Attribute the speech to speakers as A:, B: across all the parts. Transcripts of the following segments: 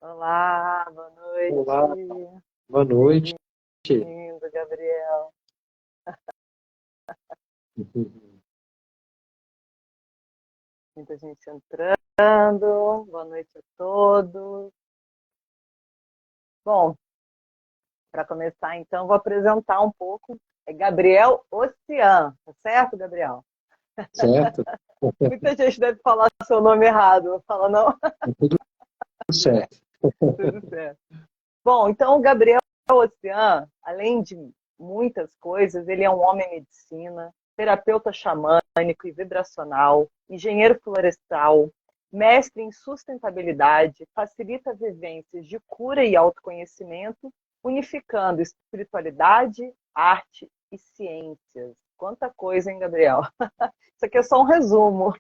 A: Olá, boa
B: Olá,
A: noite.
B: boa noite.
A: Bem-vindo, Gabriel. Muita gente entrando. Boa noite a todos. Bom, para começar, então, vou apresentar um pouco. É Gabriel Ocean, tá certo, Gabriel?
B: Certo?
A: Muita gente deve falar seu nome errado. Fala, não,
B: Tá tudo certo.
A: tudo certo. Bom, então, o Gabriel Ocean, além de muitas coisas, ele é um homem medicina, terapeuta xamânico e vibracional, engenheiro florestal, mestre em sustentabilidade, facilita vivências de cura e autoconhecimento, unificando espiritualidade, arte e ciências. Quanta coisa, hein, Gabriel? Isso aqui é só um resumo.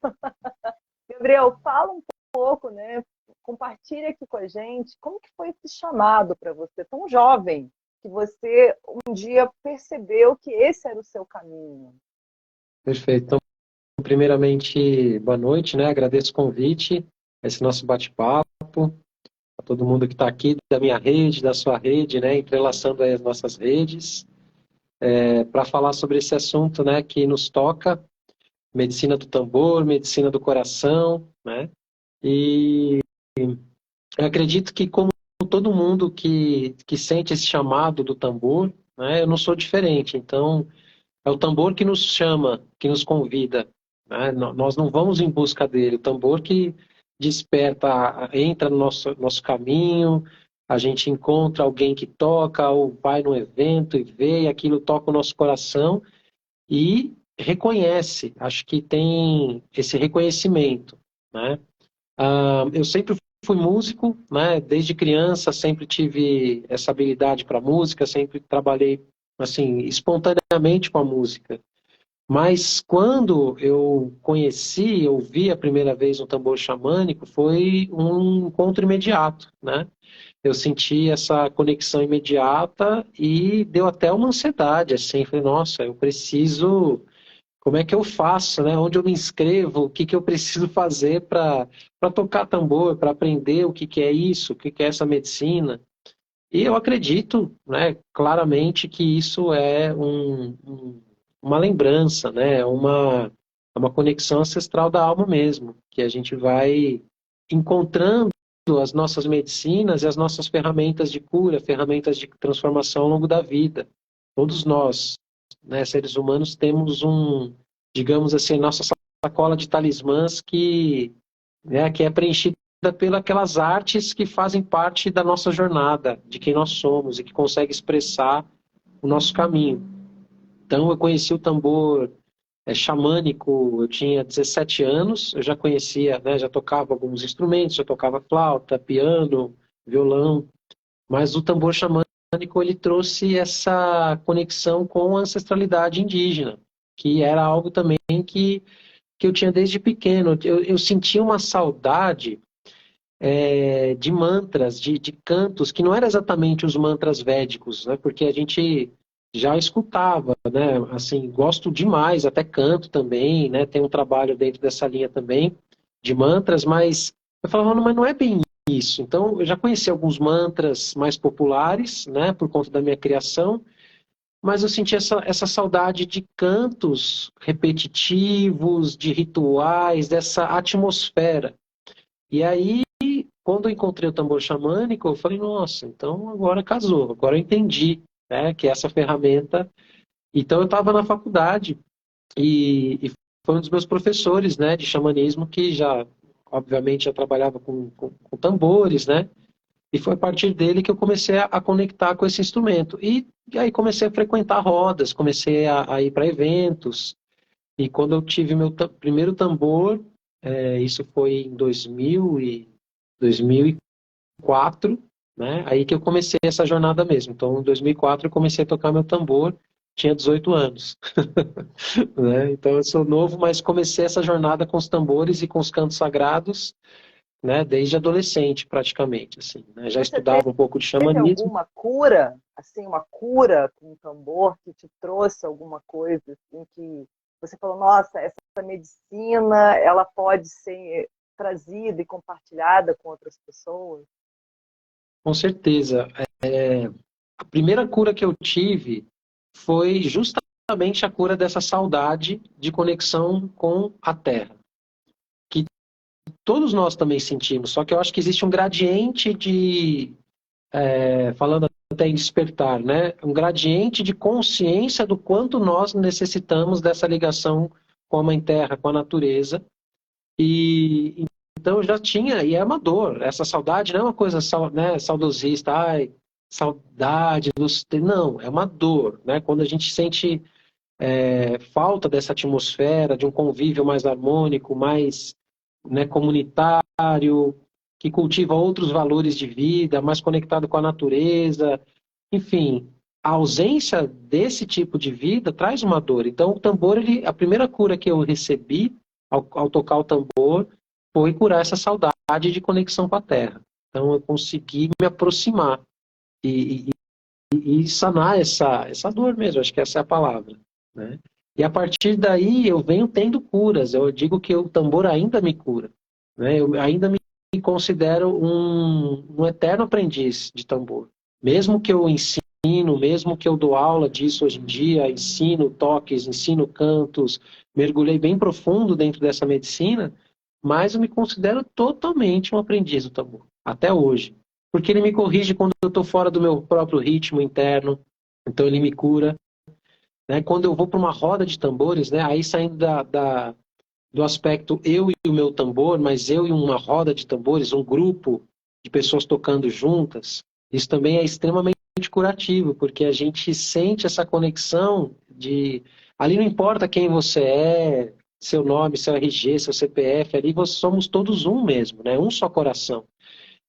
A: Gabriel, fala um pouco, né? Compartilha aqui com a gente como que foi esse chamado para você, tão jovem, que você um dia percebeu que esse era o seu caminho.
B: Perfeito. Então, primeiramente, boa noite, né? Agradeço o convite, esse nosso bate-papo, a todo mundo que está aqui, da minha rede, da sua rede, né? Entrelaçando aí as nossas redes, para falar sobre esse assunto, né? Que nos toca, medicina do tambor, medicina do coração, né? E eu acredito que, como todo mundo que sente esse chamado do tambor, né? Eu não sou diferente, então. É o tambor que nos chama, que nos convida, né? Nós não vamos em busca dele. O tambor que desperta, entra no nosso caminho, a gente encontra alguém que toca, ou vai num evento e vê, e aquilo toca o nosso coração e reconhece. Acho que tem esse reconhecimento, né? Eu sempre fui músico, né? Desde criança sempre tive essa habilidade para música, sempre trabalhei assim espontaneamente com a música. Mas quando eu conheci, ouvi a primeira vez um tambor xamânico, foi um encontro imediato, né? Eu senti essa conexão imediata e deu até uma ansiedade, assim, falei, nossa, eu preciso, como é que eu faço, né? Onde eu me inscrevo, o que que eu preciso fazer para tocar tambor, para aprender o que que é isso, o que que é essa medicina? E eu acredito, né, claramente que isso é uma lembrança, né, é uma conexão ancestral da alma mesmo, que a gente vai encontrando as nossas medicinas e as nossas ferramentas de cura, ferramentas de transformação ao longo da vida. Todos nós, né, seres humanos, temos digamos assim, nossa sacola de talismãs que é preenchida pelas aquelas artes que fazem parte da nossa jornada, de quem nós somos e que consegue expressar o nosso caminho. Então, eu conheci o tambor xamânico, eu tinha 17 anos, eu já conhecia, né, já tocava alguns instrumentos, já tocava flauta, piano, violão, mas o tambor xamânico ele trouxe essa conexão com a ancestralidade indígena, que era algo também que eu tinha desde pequeno. Eu sentia uma saudade de mantras, de cantos, que não eram exatamente os mantras védicos, né? Porque a gente já escutava, né? Assim, gosto demais, até canto também, né? Tem um trabalho dentro dessa linha também de mantras, mas eu falava, não, mas não é bem isso. Então, eu já conheci alguns mantras mais populares, né? Por conta da minha criação, mas eu senti essa saudade de cantos repetitivos, de rituais, dessa atmosfera. E aí quando eu encontrei o tambor xamânico, eu falei, nossa, então agora casou, agora eu entendi, né, que essa ferramenta. Então eu estava na faculdade e foi um dos meus professores, né, de xamanismo que já, obviamente, já trabalhava com tambores, né, e foi a partir dele que eu comecei a conectar com esse instrumento. E aí comecei a frequentar rodas, comecei a ir para eventos. E quando eu tive meu primeiro tambor, isso foi em 2004, né? Aí que eu comecei essa jornada mesmo. Então, em 2004 eu comecei a tocar meu tambor, tinha 18 anos, né? Então eu sou novo, mas comecei essa jornada com os tambores e com os cantos sagrados, né? Desde adolescente, praticamente, assim, né? Já
A: Você
B: estudava um pouco de
A: teve
B: xamanismo.
A: alguma cura, assim, uma cura com o tambor que te trouxe alguma coisa, assim, que você falou, nossa, essa medicina, ela pode ser trazida e compartilhada com outras pessoas?
B: Com certeza. A primeira cura que eu tive foi justamente a cura dessa saudade de conexão com a Terra, que todos nós também sentimos, só que eu acho que existe um gradiente falando até em despertar, né? Um gradiente de consciência do quanto nós necessitamos dessa ligação com a Mãe Terra, com a natureza. E então eu já tinha, e é uma dor. Essa saudade não é uma coisa né, saudosista, ai, saudade dos. Não, é uma dor, né? Quando a gente sente falta dessa atmosfera, de um convívio mais harmônico, mais, né, comunitário, que cultiva outros valores de vida, mais conectado com a natureza. Enfim, a ausência desse tipo de vida traz uma dor. Então, o tambor, a primeira cura que eu recebi ao tocar o tambor foi curar essa saudade de conexão com a terra. Então, eu consegui me aproximar e sanar essa dor mesmo, acho que essa é a palavra, né? E a partir daí eu venho tendo curas. Eu digo que o tambor ainda me cura, né? Eu ainda me considero um eterno aprendiz de tambor. Mesmo que eu ensino, mesmo que eu dou aula disso hoje em dia, ensino toques, ensino cantos, mergulhei bem profundo dentro dessa medicina, mas eu me considero totalmente um aprendiz do tambor, até hoje. Porque ele me corrige quando eu estou fora do meu próprio ritmo interno, então ele me cura, né? Quando eu vou para uma roda de tambores, né? Aí saindo do aspecto eu e o meu tambor, mas eu e uma roda de tambores, um grupo de pessoas tocando juntas, isso também é extremamente curativo, porque a gente sente essa conexão de... Ali não importa quem você é, seu nome, seu RG, seu CPF, ali somos todos um mesmo, né? Um só coração.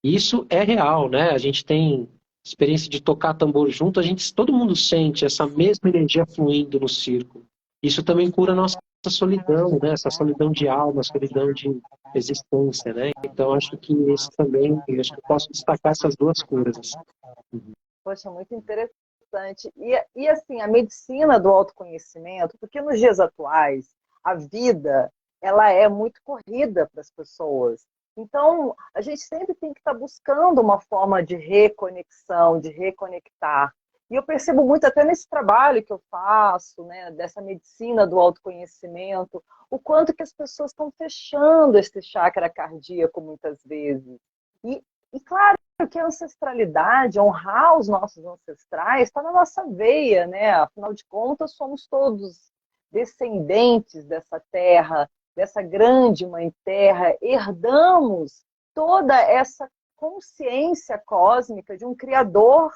B: Isso é real, né? A gente tem experiência de tocar tambor junto, todo mundo sente essa mesma energia fluindo no círculo. Isso também cura a nossa solidão, né? Essa solidão de alma, solidão de existência, né? Então acho que esse também, acho que eu posso destacar essas duas curas. Assim.
A: Poxa, muito interessante. E assim, a medicina do autoconhecimento, porque nos dias atuais, a vida, ela é muito corrida para as pessoas. Então, a gente sempre tem que estar buscando uma forma de reconexão, de reconectar. E eu percebo muito até nesse trabalho que eu faço, né, dessa medicina do autoconhecimento, o quanto que as pessoas estão fechando esse chakra cardíaco muitas vezes. E claro, porque a ancestralidade, honrar os nossos ancestrais, está na nossa veia, né? Afinal de contas, somos todos descendentes dessa terra, dessa grande mãe terra, herdamos toda essa consciência cósmica de um Criador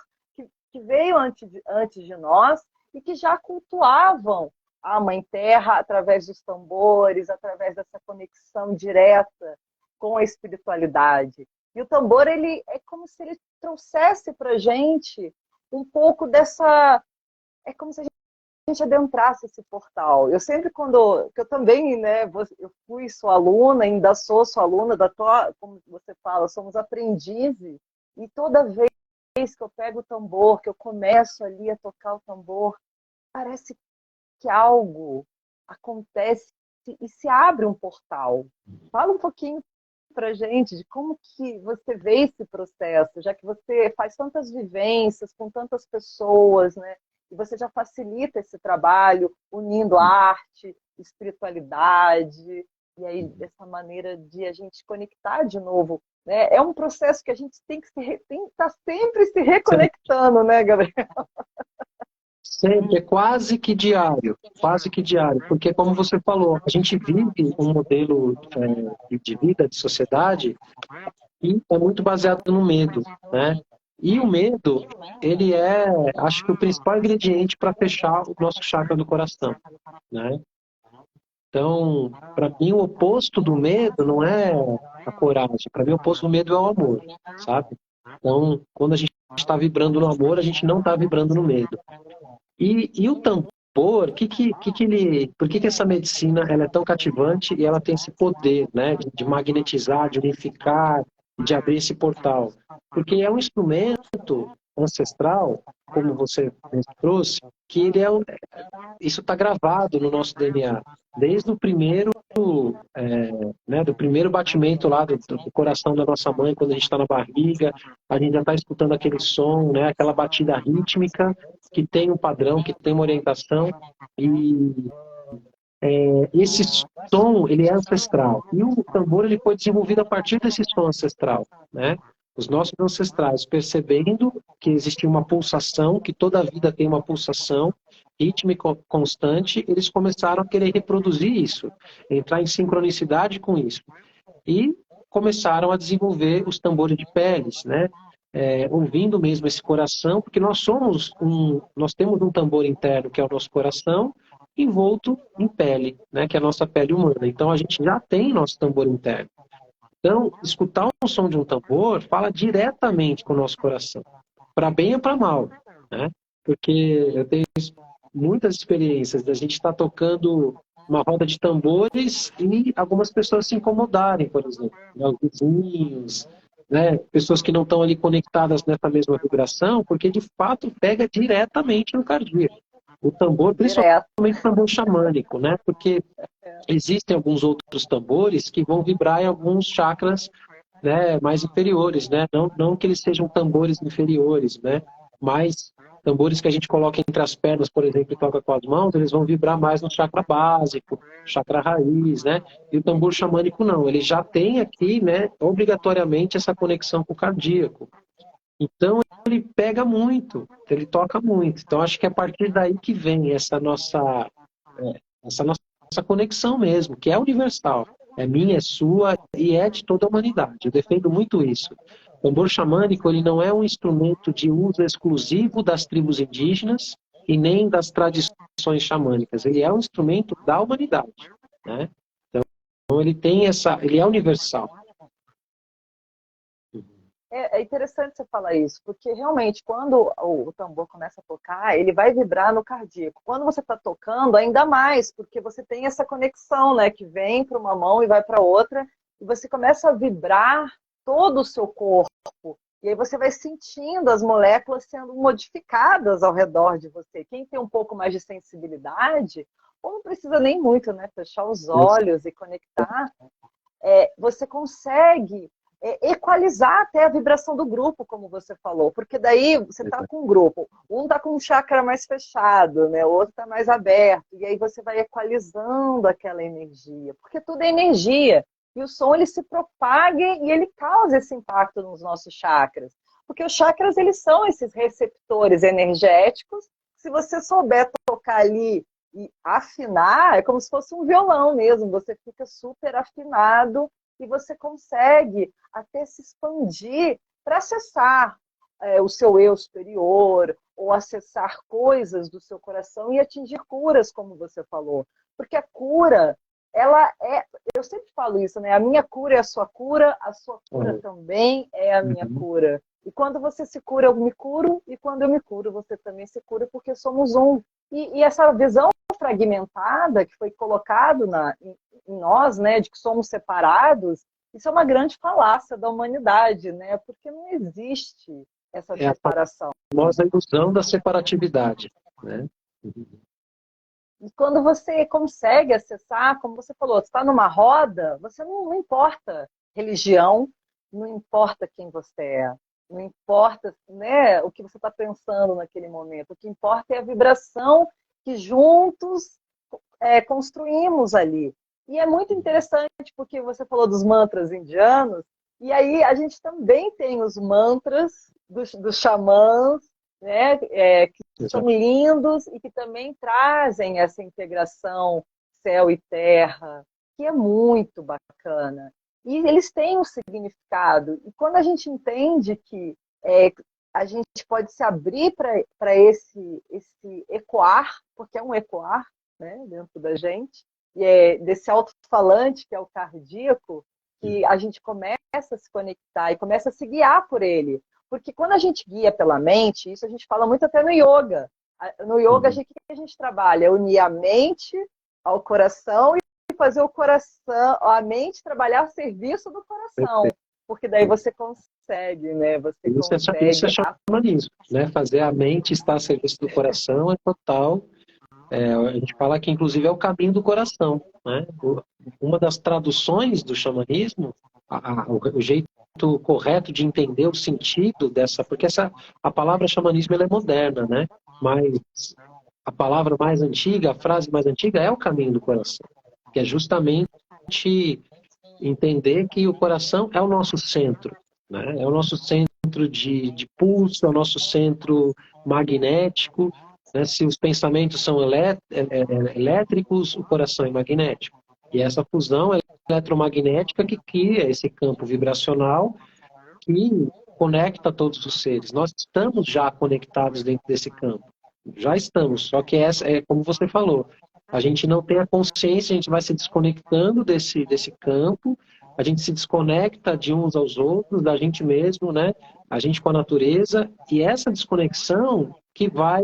A: que veio antes de nós e que já cultuavam a mãe terra através dos tambores, através dessa conexão direta com a espiritualidade. E o tambor, ele é como se ele trouxesse para a gente um pouco dessa... É como se a gente adentrasse esse portal. Eu sempre, que eu também, né, eu fui sua aluna, ainda sou sua aluna, como você fala, somos aprendizes, e toda vez que eu pego o tambor, que eu começo ali a tocar o tambor, parece que algo acontece e se abre um portal. Fala um pouquinho para gente de como que você vê esse processo, já que você faz tantas vivências com tantas pessoas, né? E você já facilita esse trabalho unindo arte, espiritualidade, e aí dessa maneira de a gente conectar de novo, né? É um processo que a gente tem que estar sempre se reconectando, né, Gabriel?
B: Sempre, é quase que diário, porque como você falou, a gente vive um modelo de vida, de sociedade, e é muito baseado no medo, né? E o medo, ele acho que o principal ingrediente para fechar o nosso chakra do coração, né? Então, para mim, o oposto do medo não é a coragem. Para mim, o oposto do medo é o amor, sabe? Então, quando a gente está vibrando no amor, a gente não está vibrando no medo. E o tambor, por que essa medicina ela é tão cativante e ela tem esse poder, né, de magnetizar, de unificar, de abrir esse portal? Porque é um instrumento ancestral, como você trouxe, que isso está gravado no nosso DNA, desde o primeiro né, do primeiro batimento lá do coração da nossa mãe, quando a gente está na barriga, a gente já está escutando aquele som, né, aquela batida rítmica que tem um padrão, que tem uma orientação, e esse som, ele é ancestral. E o tambor, ele foi desenvolvido a partir desse som ancestral, né? Os nossos ancestrais, percebendo que existia uma pulsação, que toda a vida tem uma pulsação rítmica constante, eles começaram a querer reproduzir isso, entrar em sincronicidade com isso. E começaram a desenvolver os tambores de peles, né? Ouvindo mesmo esse coração, porque nós temos um tambor interno, que é o nosso coração, envolto em pele, né, que é a nossa pele humana. Então, a gente já tem nosso tambor interno. Então, escutar o som de um tambor fala diretamente com o nosso coração, para bem ou para mal, né? Porque eu tenho muitas experiências da gente estar tocando uma roda de tambores e algumas pessoas se incomodarem, por exemplo, né, os vizinhos, né, pessoas que não estão ali conectadas nessa mesma vibração, porque de fato pega diretamente no cardíaco. O tambor, principalmente o tambor xamânico, né? Porque existem alguns outros tambores que vão vibrar em alguns chakras, né, mais inferiores, né? Não que eles sejam tambores inferiores, né? Mas tambores que a gente coloca entre as pernas, por exemplo, e toca com as mãos, eles vão vibrar mais no chakra básico, chakra raiz, né? E o tambor xamânico não, ele já tem aqui, né, obrigatoriamente essa conexão com o cardíaco. Então, ele pega muito, ele toca muito. Então, acho que é a partir daí que vem essa nossa conexão mesmo, que é universal. É minha, é sua e é de toda a humanidade. Eu defendo muito isso. O tambor xamânico, ele não é um instrumento de uso exclusivo das tribos indígenas e nem das tradições xamânicas. Ele é um instrumento da humanidade, né? Então, ele é universal.
A: É interessante você falar isso, porque realmente quando o tambor começa a tocar, ele vai vibrar no cardíaco. Quando você está tocando, ainda mais, porque você tem essa conexão, né, que vem para uma mão e vai para outra, e você começa a vibrar todo o seu corpo. E aí você vai sentindo as moléculas sendo modificadas ao redor de você. Quem tem um pouco mais de sensibilidade, ou não precisa nem muito, né, fechar os olhos e conectar, você consegue equalizar até a vibração do grupo, como você falou, porque daí você está com um grupo, um está com um chakra mais fechado, né? O outro está mais aberto, e aí você vai equalizando aquela energia, porque tudo é energia, e o som ele se propaga e ele causa esse impacto nos nossos chakras, porque os chakras eles são esses receptores energéticos, se você souber tocar ali e afinar, é como se fosse um violão mesmo, você fica super afinado, e você consegue até se expandir para acessar o seu eu superior, ou acessar coisas do seu coração e atingir curas, como você falou. Porque a cura, eu sempre falo isso, né? A minha cura é a sua cura também é a minha cura. E quando você se cura, eu me curo, e quando eu me curo, você também se cura, porque somos um. E essa visão fragmentada que foi colocado em nós, né, de que somos separados, isso é uma grande falácia da humanidade, né, porque não existe essa separação.
B: A famosa ilusão da separatividade, né?
A: E quando você consegue acessar, como você falou, você está numa roda, você não importa religião, não importa quem você é, não importa, né, o que você está pensando naquele momento, o que importa é a vibração que juntos construímos ali. E é muito interessante porque você falou dos mantras indianos, e aí a gente também tem os mantras dos xamãs, né, que são lindos e que também trazem essa integração céu e terra, que é muito bacana. E eles têm um significado. E quando a gente entende que a gente pode se abrir para esse ecoar, porque é um ecoar, né, dentro da gente, e desse alto-falante, que é o cardíaco, que a gente começa a se conectar e começa a se guiar por ele. Porque quando a gente guia pela mente, isso a gente fala muito até no yoga. No yoga, o que a gente trabalha? É unir a mente ao coração e fazer o coração, a mente trabalhar a serviço do coração. Porque daí você consegue, né?
B: Isso é xamanismo, né? Fazer a mente estar a serviço do coração é total. A gente fala que, inclusive, é o caminho do coração, né? uma das traduções do xamanismo, o jeito correto de entender o sentido dessa, porque a palavra xamanismo ela é moderna, né? Mas a palavra mais antiga, a frase mais antiga é o caminho do coração, que é justamente entender que o coração é o nosso centro, né? É o nosso centro de pulso, é o nosso centro magnético, né? Se os pensamentos são elétricos, o coração é magnético. E essa fusão eletromagnética que cria esse campo vibracional que conecta todos os seres. Nós estamos já conectados dentro desse campo. Já estamos, só que essa é como você falou. A gente não tem a consciência, a gente vai se desconectando desse campo, a gente se desconecta de uns aos outros, da gente mesmo, né? A gente com a natureza, e essa desconexão que vai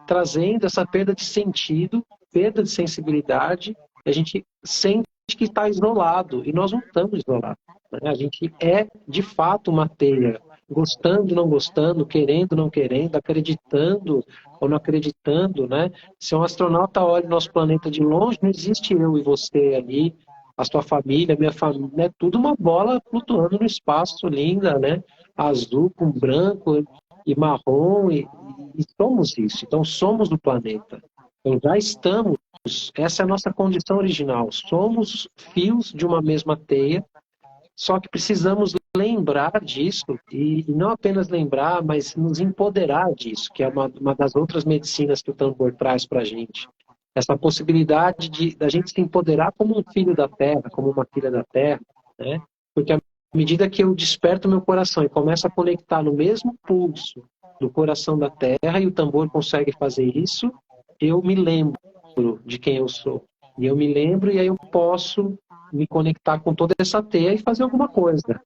B: trazendo essa perda de sentido, perda de sensibilidade, a gente sente que está isolado, e nós não estamos isolados. Né? A gente é, de fato, uma teia, gostando, não gostando, querendo, não querendo, acreditando ou não acreditando, né? Se um astronauta olha o nosso planeta de longe, não existe eu e você ali, a sua família, a minha família, é tudo uma bola flutuando no espaço, linda, né? Azul com branco e marrom, e somos isso. Então, somos do planeta. Então, já estamos, essa é a nossa condição original. Somos fios de uma mesma teia, só que precisamos lembrar disso, e não apenas lembrar, mas nos empoderar disso, que é uma das outras medicinas que o tambor traz para a gente. Essa possibilidade da gente se empoderar como um filho da terra, como uma filha da terra, né? Porque à medida que eu desperto meu coração e começo a conectar no mesmo pulso do coração da terra, e o tambor consegue fazer isso, eu me lembro de quem eu sou. E eu me lembro, e aí eu posso me conectar com toda essa teia e fazer alguma coisa.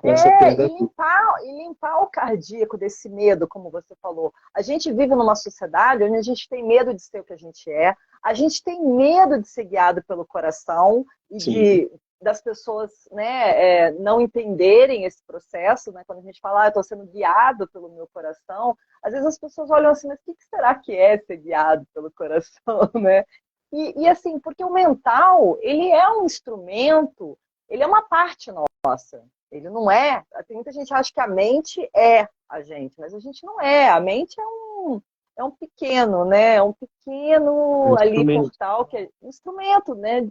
B: Essa teia da...
A: E limpar o cardíaco desse medo, como você falou. A gente vive numa sociedade onde a gente tem medo de ser o que a gente é, a gente tem medo de ser guiado pelo coração e das pessoas, né, não entenderem esse processo, né? Quando a gente fala, eu estou sendo guiado pelo meu coração, às vezes as pessoas olham assim, mas o que será que é ser guiado pelo coração, né? E assim, porque o mental, ele é um instrumento, ele é uma parte nossa. Ele não é. Tem muita gente que acha que a mente é a gente, mas a gente não é. A mente é um pequeno, né? É um pequeno ali portal que é um instrumento, né?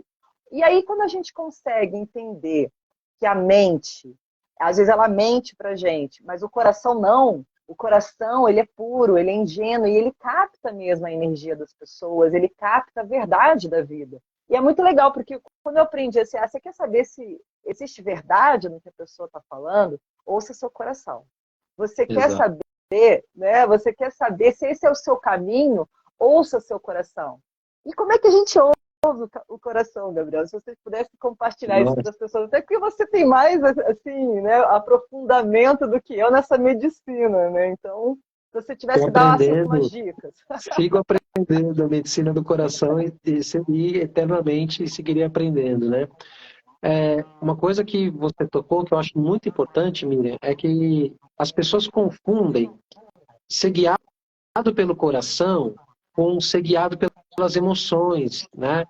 A: E aí, quando a gente consegue entender que a mente, às vezes ela mente pra gente, mas o coração não. O coração, ele é puro, ele é ingênuo e ele capta mesmo a energia das pessoas, ele capta a verdade da vida. E é muito legal, porque quando eu aprendi assim, você quer saber se existe verdade no que a pessoa está falando? Ouça seu coração. Você quer saber, né? Você quer saber se esse é o seu caminho? Ouça seu coração. E como é que a gente ouve o coração, Gabriel? Se você pudesse compartilhar isso com as pessoas, até porque você tem mais assim, né, aprofundamento do que eu nessa medicina, né? Então, se você tivesse que dar assim, umas dicas.
B: Sigo aprendendo a medicina do coração e eternamente seguiria aprendendo, né? Uma coisa que você tocou, que eu acho muito importante, Miriam, é que as pessoas confundem ser guiado pelo coração com ser guiado pelas emoções, né?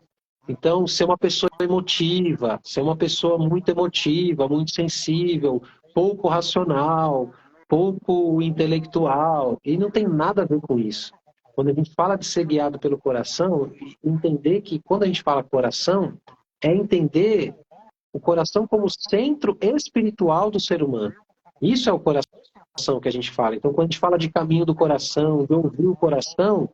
B: Então, ser uma pessoa emotiva, ser uma pessoa muito emotiva, muito sensível, pouco racional, pouco intelectual, e não tem nada a ver com isso. Quando a gente fala de ser guiado pelo coração, entender que quando a gente fala coração, é entender o coração como centro espiritual do ser humano. Isso é o coração que a gente fala. Então, quando a gente fala de caminho do coração, de ouvir o coração,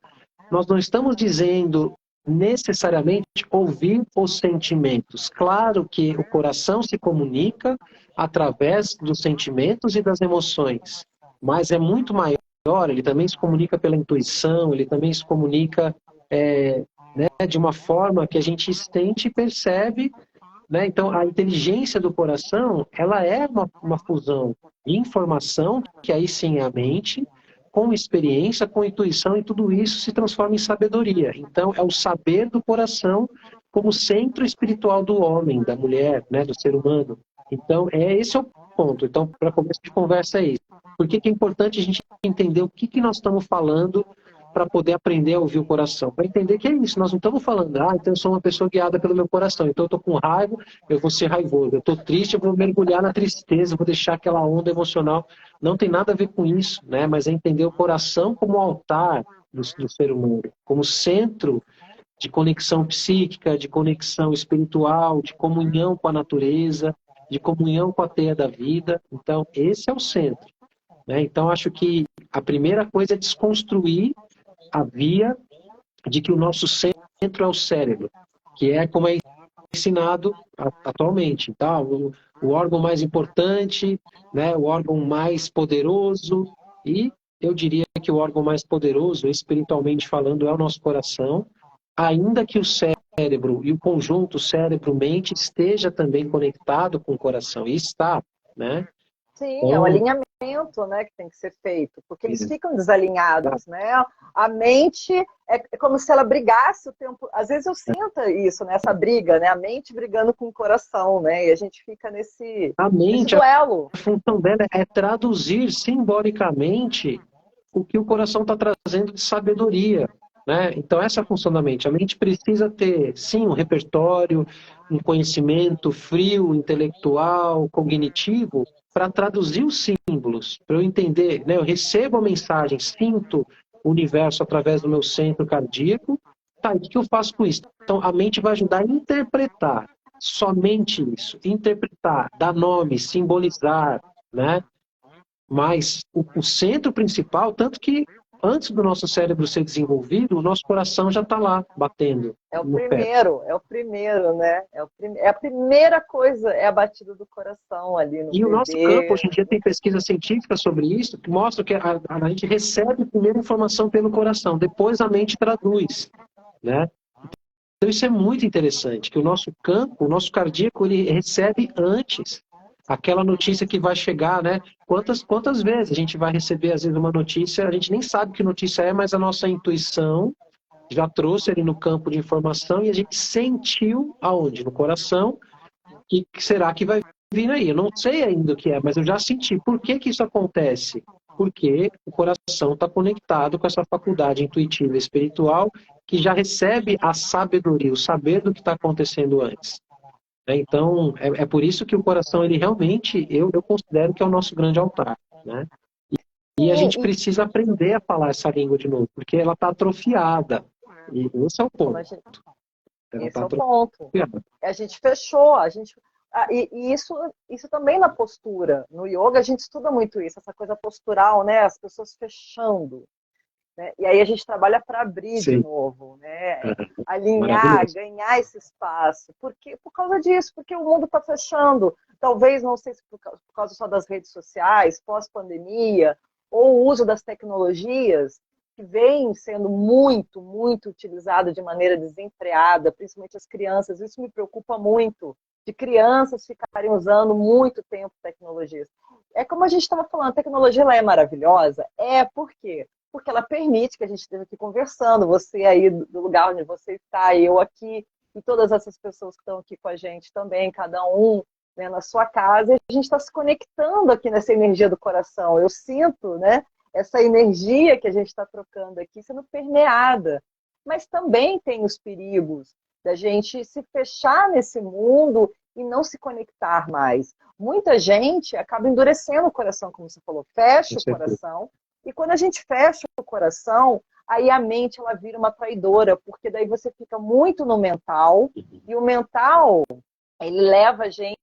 B: nós não estamos dizendo necessariamente ouvir os sentimentos. Claro que o coração se comunica através dos sentimentos e das emoções, mas é muito maior, ele também se comunica pela intuição, ele também se comunica né, de uma forma que a gente sente e percebe, né? Então, a inteligência do coração, ela é uma fusão de informação, que aí sim é a mente, com experiência, com intuição, e tudo isso se transforma em sabedoria. Então, é o saber do coração como centro espiritual do homem, da mulher, né, do ser humano. Então, esse é o ponto. Então, para começo de conversa é isso. Por que é importante a gente entender o que nós estamos falando para poder aprender a ouvir o coração, para entender que é isso. Nós não estamos falando, então eu sou uma pessoa guiada pelo meu coração, então eu estou com raiva, eu vou ser raivoso, eu estou triste, eu vou mergulhar na tristeza, eu vou deixar aquela onda emocional. Não tem nada a ver com isso, né? Mas é entender o coração como altar do ser humano, como centro de conexão psíquica, de conexão espiritual, de comunhão com a natureza, de comunhão com a teia da vida. Então, esse é o centro, né? Então, acho que a primeira coisa é desconstruir a via de que o nosso centro é o cérebro, que é como é ensinado atualmente, tá? O órgão mais importante, né? O órgão mais poderoso, e eu diria que o órgão mais poderoso, espiritualmente falando, é o nosso coração, ainda que o cérebro e o conjunto cérebro-mente esteja também conectado com o coração, e está, né?
A: Sim, é um
B: Então,
A: alinhamento, né, que tem que ser feito, porque eles ficam desalinhados, né? A mente é como se ela brigasse o tempo. Às vezes eu sinto isso, né, essa briga, né? A mente brigando com o coração, né? E a gente fica nesse
B: a mente,
A: duelo.
B: a função dela é traduzir simbolicamente o que o coração está trazendo de sabedoria, né? Então, essa é a função da mente. A mente precisa ter, sim, um repertório, um conhecimento frio, intelectual, cognitivo, para traduzir os símbolos, para eu entender, né? Eu recebo a mensagem, sinto o universo através do meu centro cardíaco, tá, e o que eu faço com isso? Então, a mente vai ajudar a interpretar, somente isso, interpretar, dar nome, simbolizar, né? Mas o centro principal, tanto que antes do nosso cérebro ser desenvolvido, o nosso coração já está lá, batendo no pé.
A: É o primeiro, né? É a primeira coisa, é a batida do coração ali no
B: E o nosso campo,
A: bebê.
B: hoje em dia, tem pesquisa científica sobre isso, que mostra que a gente recebe primeiro informação pelo coração, depois a mente traduz, né? Então isso é muito interessante, que o nosso campo, o nosso cardíaco, ele recebe antes aquela notícia que vai chegar, né? Quantas vezes a gente vai receber, às vezes, uma notícia, a gente nem sabe que notícia é, mas a nossa intuição já trouxe ali no campo de informação e a gente sentiu aonde? No coração. Que será que vai vir aí? Eu não sei ainda o que é, mas eu já senti. Por que que isso acontece? Porque o coração está conectado com essa faculdade intuitiva e espiritual que já recebe a sabedoria, o saber do que está acontecendo antes. Então, é por isso que o coração, ele realmente, eu considero que é o nosso grande altar, né? E a
A: Sim,
B: gente precisa aprender a falar essa língua de novo, porque ela está atrofiada. E esse é o
A: como a
B: ponto.
A: gente,
B: Ela
A: esse
B: está
A: é o ponto.
B: atrofiada.
A: A gente fechou, e isso também na postura. No yoga a gente estuda muito isso, essa coisa postural, né? As pessoas fechando. Né? E aí a gente trabalha para abrir de
B: Sim.
A: novo, né? Alinhar,
B: Maravilhoso.
A: ganhar esse espaço. Por causa disso, porque o mundo está fechando. Talvez, não sei se por causa só das redes sociais, pós-pandemia, ou o uso das tecnologias, que vem sendo muito, muito utilizado de maneira desenfreada, principalmente as crianças. Isso me preocupa muito, de crianças ficarem usando muito tempo tecnologias. É como a gente estava falando, a tecnologia ela é maravilhosa? Por quê? Porque ela permite que a gente esteja aqui conversando, você aí do lugar onde você está, eu aqui, e todas essas pessoas que estão aqui com a gente também, cada um, né, na sua casa, e a gente está se conectando aqui nessa energia do coração. Eu sinto, né, essa energia que a gente está trocando aqui sendo permeada. Mas também tem os perigos da gente se fechar nesse mundo e não se conectar mais. Muita gente acaba endurecendo o coração, como você falou, fecha o coração, e quando a gente fecha o coração, aí a mente ela vira uma traidora, porque daí você fica muito no mental, e o mental, ele leva a gente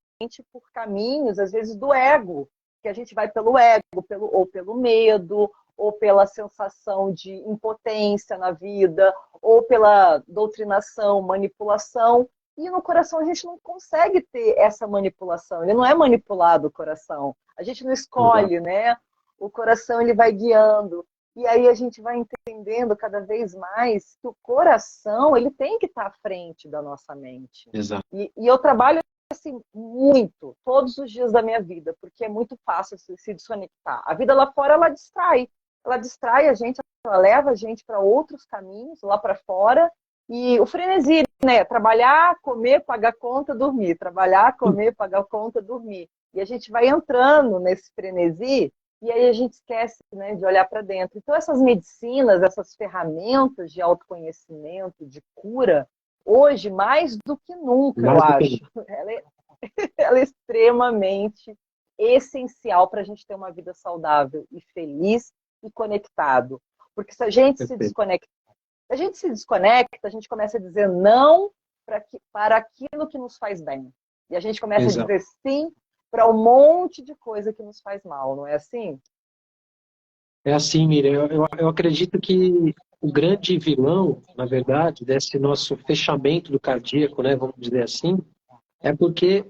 A: por caminhos, às vezes, do ego, que a gente vai pelo ego, ou pelo medo, ou pela sensação de impotência na vida, ou pela doutrinação, manipulação. E no coração a gente não consegue ter essa manipulação. Ele não é manipulado, o coração. A gente não escolhe, né? O coração ele vai guiando. E aí a gente vai entendendo cada vez mais que o coração ele tem que estar à frente da nossa mente.
B: Exato.
A: E eu trabalho assim, muito, todos os dias da minha vida, porque é muito fácil se desconectar. A vida lá fora, ela distrai a gente, ela leva a gente para outros caminhos, lá para fora, e o frenesi, né? Trabalhar, comer, pagar conta, dormir. Trabalhar, comer, pagar conta, dormir. E a gente vai entrando nesse frenesi e aí a gente esquece, né, de olhar para dentro. Então, essas medicinas, essas ferramentas de autoconhecimento, de cura, hoje, mais do que nunca, eu
B: Mais do que
A: acho, ela é extremamente essencial para a gente ter uma vida saudável e feliz e conectado. Porque se a gente se
B: perfeito.
A: desconecta, a gente começa a dizer não para aquilo que nos faz bem. E a gente começa a
B: Exato.
A: dizer sim para um monte de coisa que nos faz mal, não é assim?
B: É assim, Miriam, eu acredito que o grande vilão, na verdade, desse nosso fechamento do cardíaco, né, vamos dizer assim, é porque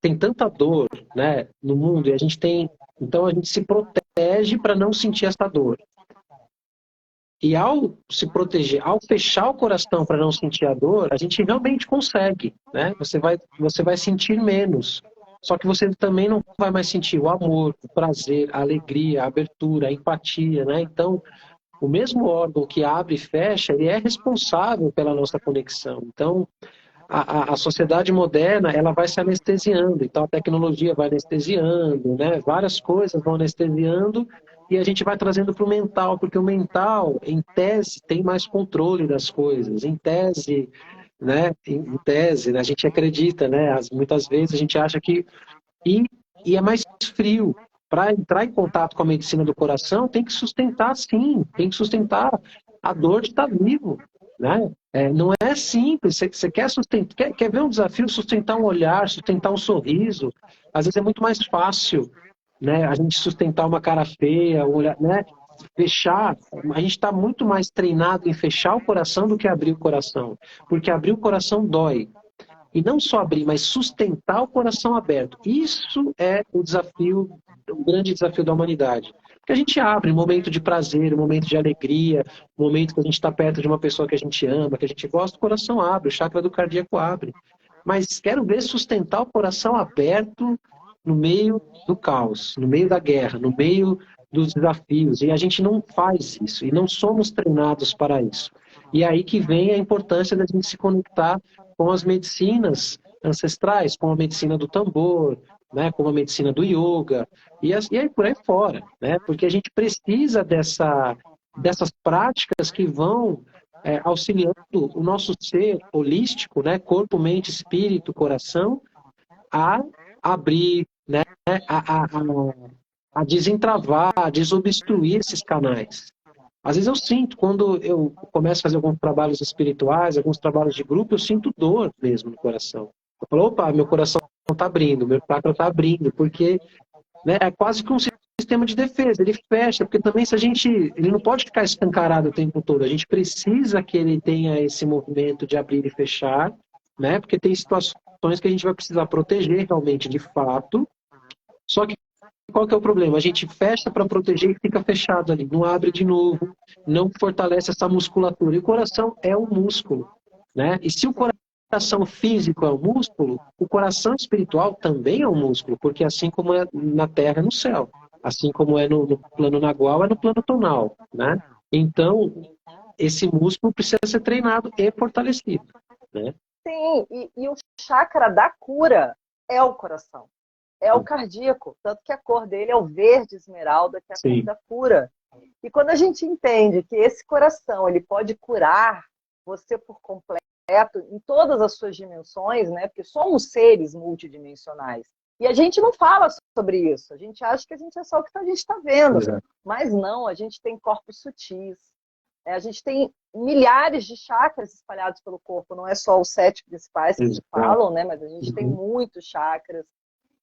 B: tem tanta dor, né, no mundo, e a gente tem, então a gente se protege para não sentir essa dor. E ao se proteger, ao fechar o coração para não sentir a dor, a gente realmente consegue, né? Você vai sentir menos. Só que você também não vai mais sentir o amor, o prazer, a alegria, a abertura, a empatia, né? Então, o mesmo órgão que abre e fecha, ele é responsável pela nossa conexão. Então, a sociedade moderna, ela vai se anestesiando. Então, a tecnologia vai anestesiando, né? Várias coisas vão anestesiando e a gente vai trazendo para o mental, porque o mental, em tese, tem mais controle das coisas. Em tese, né? Em tese, né? A gente acredita, né? Muitas vezes a gente acha que... E, e é mais frio. Para entrar em contato com a medicina do coração, tem que sustentar, sim. Tem que sustentar a dor de estar vivo, né? Não é simples. Você quer sustentar, quer ver um desafio, sustentar um olhar, sustentar um sorriso. Às vezes é muito mais fácil, né? A gente sustentar uma cara feia, um olhar, né? Fechar. A gente está muito mais treinado em fechar o coração do que abrir o coração, porque abrir o coração dói. E não só abrir, mas sustentar o coração aberto. Isso é o desafio, o grande desafio da humanidade. Porque a gente abre um momento de prazer, um momento de alegria, um momento que a gente está perto de uma pessoa que a gente ama, que a gente gosta, o coração abre, o chakra do cardíaco abre. Mas quero ver sustentar o coração aberto no meio do caos, no meio da guerra, no meio dos desafios. E a gente não faz isso, e não somos treinados para isso. E é aí que vem a importância da gente se conectar com as medicinas ancestrais, com a medicina do tambor, né, com a medicina do yoga, e aí por aí fora, né, porque a gente precisa dessas práticas que vão auxiliando o nosso ser holístico, né, corpo, mente, espírito, coração, a abrir, né, a desentravar, a desobstruir esses canais. Às vezes eu sinto, quando eu começo a fazer alguns trabalhos espirituais, alguns trabalhos de grupo, eu sinto dor mesmo no coração. Eu falo, opa, meu coração está abrindo, meu chakra está abrindo, porque, né, é quase que um sistema de defesa, ele fecha, porque também se a gente, ele não pode ficar escancarado o tempo todo, a gente precisa que ele tenha esse movimento de abrir e fechar, né, porque tem situações que a gente vai precisar proteger realmente de fato, só que qual que é o problema? A gente fecha para proteger e fica fechado ali, não abre de novo, não fortalece essa musculatura. E o coração é um músculo, né? E se o coração físico é um músculo, o coração espiritual também é um músculo, porque assim como é na terra, é no céu, assim como é no plano nagual, é no plano tonal, né? Então, esse músculo precisa ser treinado e fortalecido, né?
A: Sim, e o chakra da cura é o coração. É o cardíaco, tanto que a cor dele é o verde esmeralda, que é a cor
B: Sim,
A: da cura. E quando a gente entende que esse coração ele pode curar você por completo em todas as suas dimensões, né? Porque somos seres multidimensionais. E a gente não fala sobre isso. A gente acha que a gente é só o que a gente está vendo.
B: exato.
A: Mas não, a gente tem corpos sutis. A gente tem milhares de chakras espalhados pelo corpo. Não é só os 7 principais que se
B: Exato.
A: falam, né? Mas a gente tem
B: Uhum.
A: muitos chakras.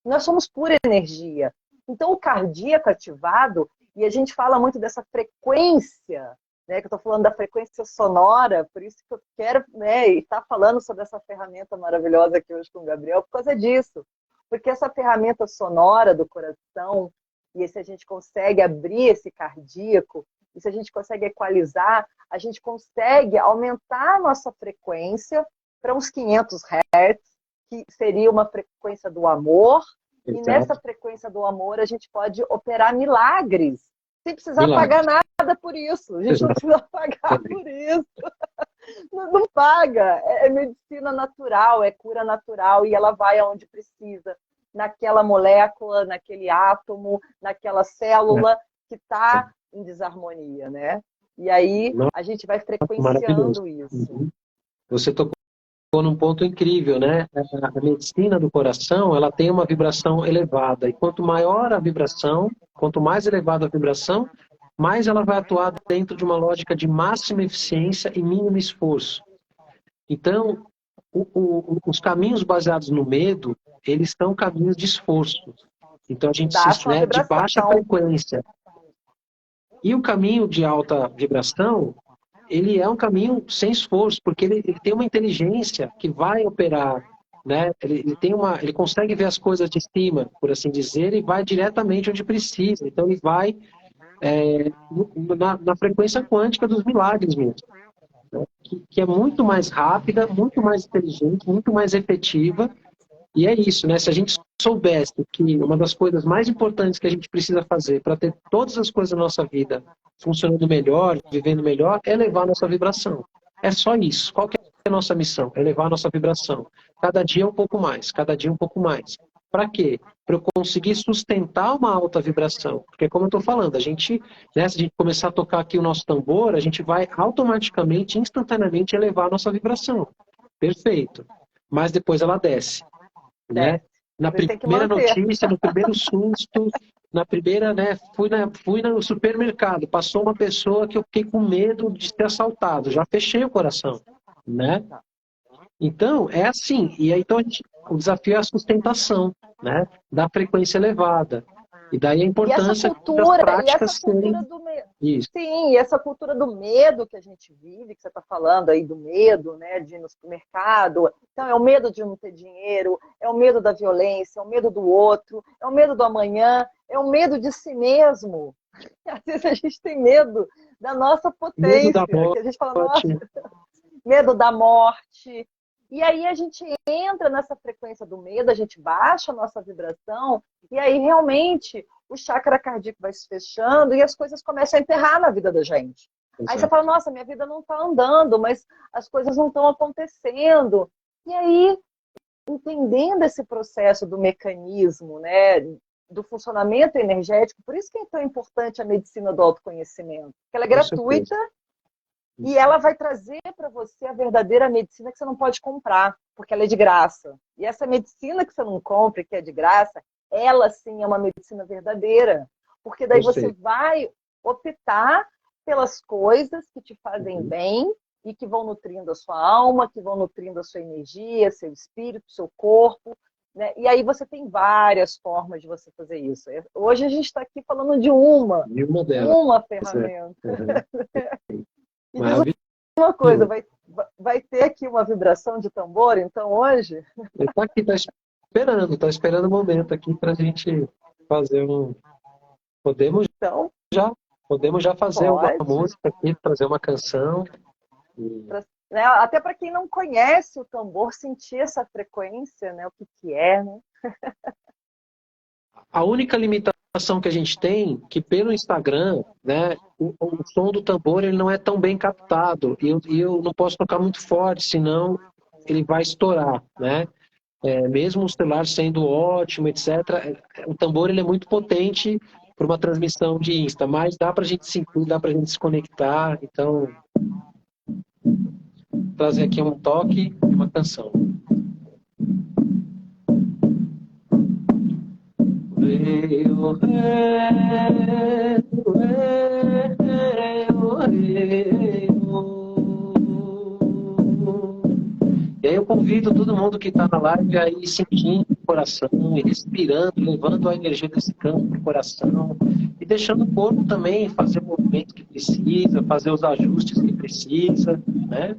A: Nós somos pura energia. Então, o cardíaco ativado, e a gente fala muito dessa frequência, né, que eu estou falando da frequência sonora, por isso que eu quero, né, estar falando sobre essa ferramenta maravilhosa aqui hoje com o Gabriel, por causa disso. Porque essa ferramenta sonora do coração, e se a gente consegue abrir esse cardíaco, e se a gente consegue equalizar, a gente consegue aumentar a nossa frequência para uns 500 Hz, que seria uma frequência do amor, e nessa
B: Exato.
A: frequência do amor a gente pode operar milagres, sem precisar pagar
B: Milagres.
A: nada por isso. A gente não precisa pagar
B: Exatamente.
A: por isso. Não paga. É medicina natural, é cura natural, e ela vai aonde precisa. naquela molécula, naquele átomo, naquela célula que está em desarmonia, né? E aí a gente vai frequenciando isso.
B: Uhum. Você tocou num ponto incrível, né? A medicina do coração, ela tem uma vibração elevada. E quanto maior a vibração, quanto mais elevada a vibração, mais ela vai atuar dentro de uma lógica de máxima eficiência e mínimo esforço. Então, os caminhos baseados no medo, eles são caminhos de esforço. Então, a gente assiste, né, de baixa frequência. E o caminho de alta vibração, ele é um caminho sem esforço, porque ele tem uma inteligência que vai operar, né? Ele consegue ver as coisas de cima, por assim dizer, e vai diretamente onde precisa. Então, ele vai na frequência quântica dos milagres mesmo, né? Que é muito mais rápida, muito mais inteligente, muito mais efetiva. E é isso, né? Se a gente soubesse que uma das coisas mais importantes que a gente precisa fazer para ter todas as coisas da nossa vida funcionando melhor, vivendo melhor, é elevar a nossa vibração. É só isso. Qual que é a nossa missão? É elevar a nossa vibração. Cada dia um pouco mais, cada dia um pouco mais. Para quê? Para eu conseguir sustentar uma alta vibração. Porque, como eu estou falando, a gente, né, se a gente começar a tocar aqui o nosso tambor, a gente vai automaticamente, instantaneamente elevar a nossa vibração. Perfeito. Mas depois ela desce. Né? Na primeira notícia, no primeiro susto, na primeira, né, fui no supermercado, passou uma pessoa que eu fiquei com medo de ser assaltado, já fechei o coração, né? Então, é assim, e aí então o desafio é a sustentação, né, da frequência elevada. E daí a importância das práticas serem...
A: Isso. Sim, e essa cultura do medo que a gente vive, que você está falando aí do medo, né, de ir no supermercado. Então, é o medo de não ter dinheiro, é o medo da violência, é o medo do outro, é o medo do amanhã, é o medo de si mesmo. Às vezes a gente tem medo da nossa potência,
B: medo da morte.
A: Que a gente fala, nossa, medo da morte. E aí a gente entra nessa frequência do medo, a gente baixa a nossa vibração, e aí realmente o chakra cardíaco vai se fechando e as coisas começam a enterrar na vida da gente. Exato. Aí você fala, nossa, minha vida não está andando, mas as coisas não estão acontecendo. E aí, entendendo esse processo do mecanismo, né, do funcionamento energético, por isso que é tão importante a medicina do autoconhecimento, porque ela é gratuita. E ela vai trazer para você a verdadeira medicina que você não pode comprar, porque ela é de graça. E essa medicina que você não compra, que é de graça, ela sim é uma medicina verdadeira. Porque daí você vai optar pelas coisas que te fazem bem e que vão nutrindo a sua alma, que vão nutrindo a sua energia, seu espírito, seu corpo. Né? E aí você tem várias formas de você fazer isso. Hoje a gente está aqui falando de uma ferramenta. E diz uma coisa, vai ter aqui uma vibração de tambor, então, hoje?
B: Ele está aqui, está esperando o momento aqui para a gente fazer um... Podemos já fazer uma música aqui, fazer uma canção.
A: Né? Até para quem não conhece o tambor, sentir essa frequência, né? O que é, né?
B: A única limitação que a gente tem, que pelo Instagram, né, o som do tambor ele não é tão bem captado, e eu não posso tocar muito forte, senão ele vai estourar, né? Mesmo o celular sendo ótimo, etc., o tambor ele é muito potente para uma transmissão de Insta, mas dá para a gente sentir, dá para a gente se conectar, então vou trazer aqui um toque e uma canção. E aí eu convido todo mundo que está na live a ir sentindo o coração, e respirando, levando a energia desse campo para o coração, e deixando o corpo também fazer o movimento que precisa, fazer os ajustes que precisa, né?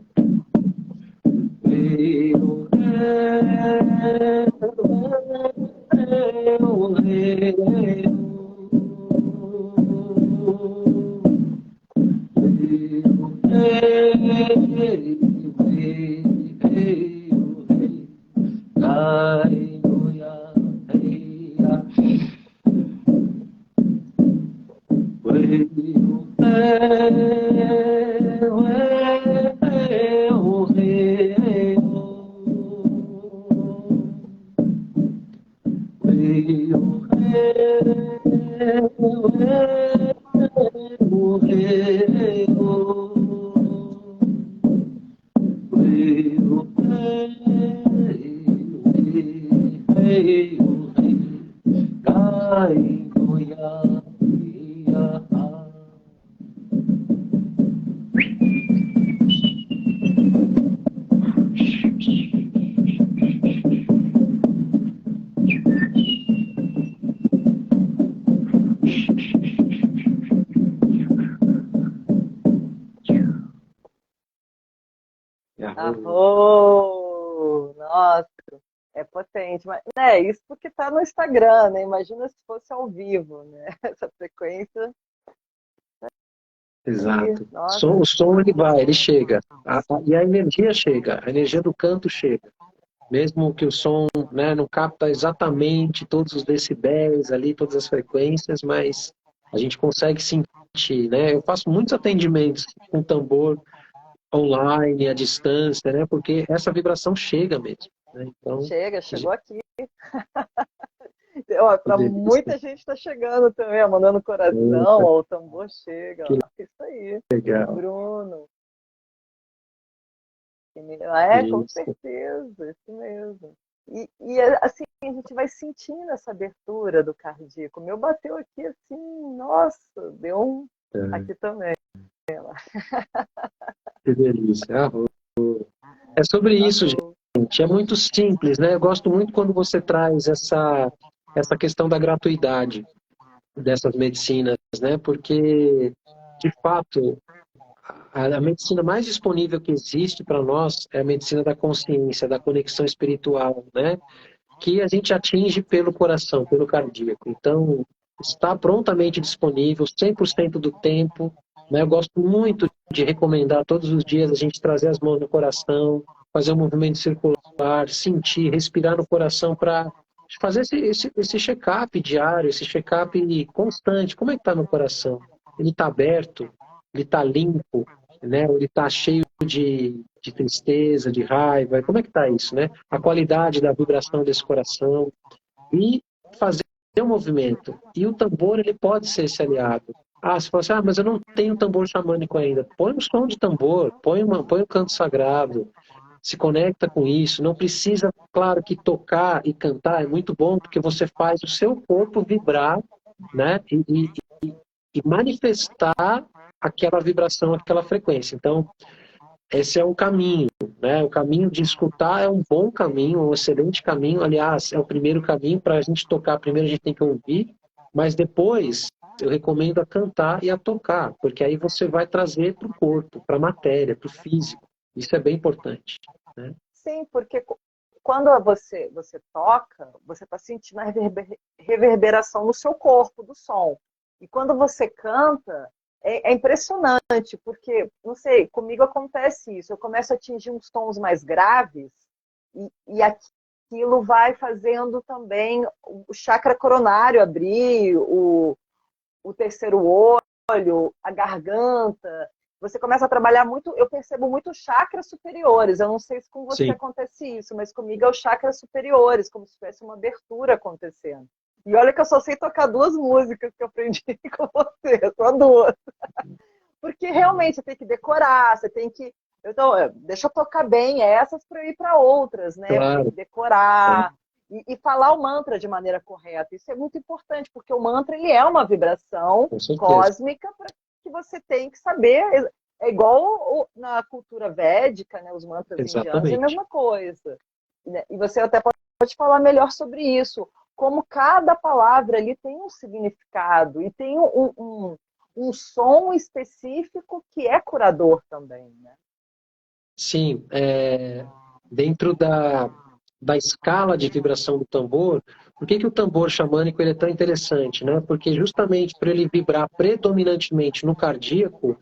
A: Arro! Nossa, é potente. Mas, né, isso porque tá no Instagram, né? Imagina se fosse ao vivo, né? Essa frequência aí,
B: Exato.
A: nossa.
B: O som ele vai, ele chega. E a energia chega, a energia do canto chega. Mesmo que o som, né, não capta exatamente todos os decibéis ali, todas as frequências, mas a gente consegue sentir, né? Eu faço muitos atendimentos com tambor online, à distância, né? Porque essa vibração chega mesmo, né? Então,
A: Chegou aqui.
B: que
A: Para
B: delícia.
A: muita gente está chegando também, ó, mandando coração,
B: Eita,
A: ó, o tambor chega.
B: que
A: Ó. Isso aí,
B: legal.
A: Bruno. É, com
B: Isso.
A: certeza, isso mesmo. Assim, a gente vai sentindo essa abertura do cardíaco. O meu bateu aqui assim, nossa, deu um.
B: É,
A: Aqui também.
B: que delícia. É sobre isso,
A: Arro.
B: gente. É muito simples, né? Eu gosto muito quando você traz essa questão da gratuidade dessas medicinas, né? Porque, de fato, a medicina mais disponível que existe para nós é a medicina da consciência, da conexão espiritual, né? Que a gente atinge pelo coração, pelo cardíaco. Então, está prontamente disponível 100% do tempo, né? Eu gosto muito de recomendar todos os dias a gente trazer as mãos no coração, fazer um movimento circular, sentir, respirar no coração para fazer esse check-up diário, esse check-up constante. Como é que está no coração? Ele está aberto? Ele está limpo? Né? Ou ele está cheio de tristeza, de raiva? Como é que está isso, né? A qualidade da vibração desse coração e fazer o movimento. E o tambor, ele pode ser esse aliado. Ah, você fala assim, mas eu não tenho tambor xamânico ainda. Põe um som de tambor, põe um canto sagrado, se conecta com isso. Não precisa, claro que tocar e cantar é muito bom, porque você faz o seu corpo vibrar, né? E manifestar aquela vibração, aquela frequência. Então, esse é um caminho, né? O caminho de escutar é um bom caminho, um excelente caminho. Aliás, é o primeiro caminho. Para a gente tocar, primeiro a gente tem que ouvir, mas depois eu recomendo a cantar e a tocar, porque aí você vai trazer para o corpo, para a matéria, para o físico. Isso é bem importante, né?
A: Sim, porque quando você toca, você está sentindo a reverberação no seu corpo do som. E quando você canta, é impressionante, porque, não sei, comigo acontece isso. Eu começo a atingir uns tons mais graves e aquilo vai fazendo também o chakra coronário abrir, o terceiro olho, a garganta. Você começa a trabalhar muito, eu percebo muito chakras superiores. Eu não sei se com você
B: Sim.
A: acontece isso, mas comigo é os chakras superiores, como se tivesse uma abertura acontecendo. E olha que eu só sei tocar duas músicas que eu aprendi com você, só duas. Porque realmente você tem que decorar, você tem que. Então, deixa eu tocar bem essas para ir para outras, né? Você tem que
B: Claro,
A: decorar e falar o mantra de maneira correta. Isso é muito importante, porque o mantra ele é uma vibração
B: com certeza.
A: cósmica que você tem que saber. É igual na cultura védica, né? Os mantras indianos é a
B: Exatamente.
A: mesma coisa. Né? E você até pode falar melhor sobre isso. Como cada palavra ali tem um significado e tem um som específico que é curador também, né?
B: Sim, dentro da escala de vibração do tambor, por que o tambor xamânico ele é tão interessante, né? Porque justamente por ele vibrar predominantemente no cardíaco,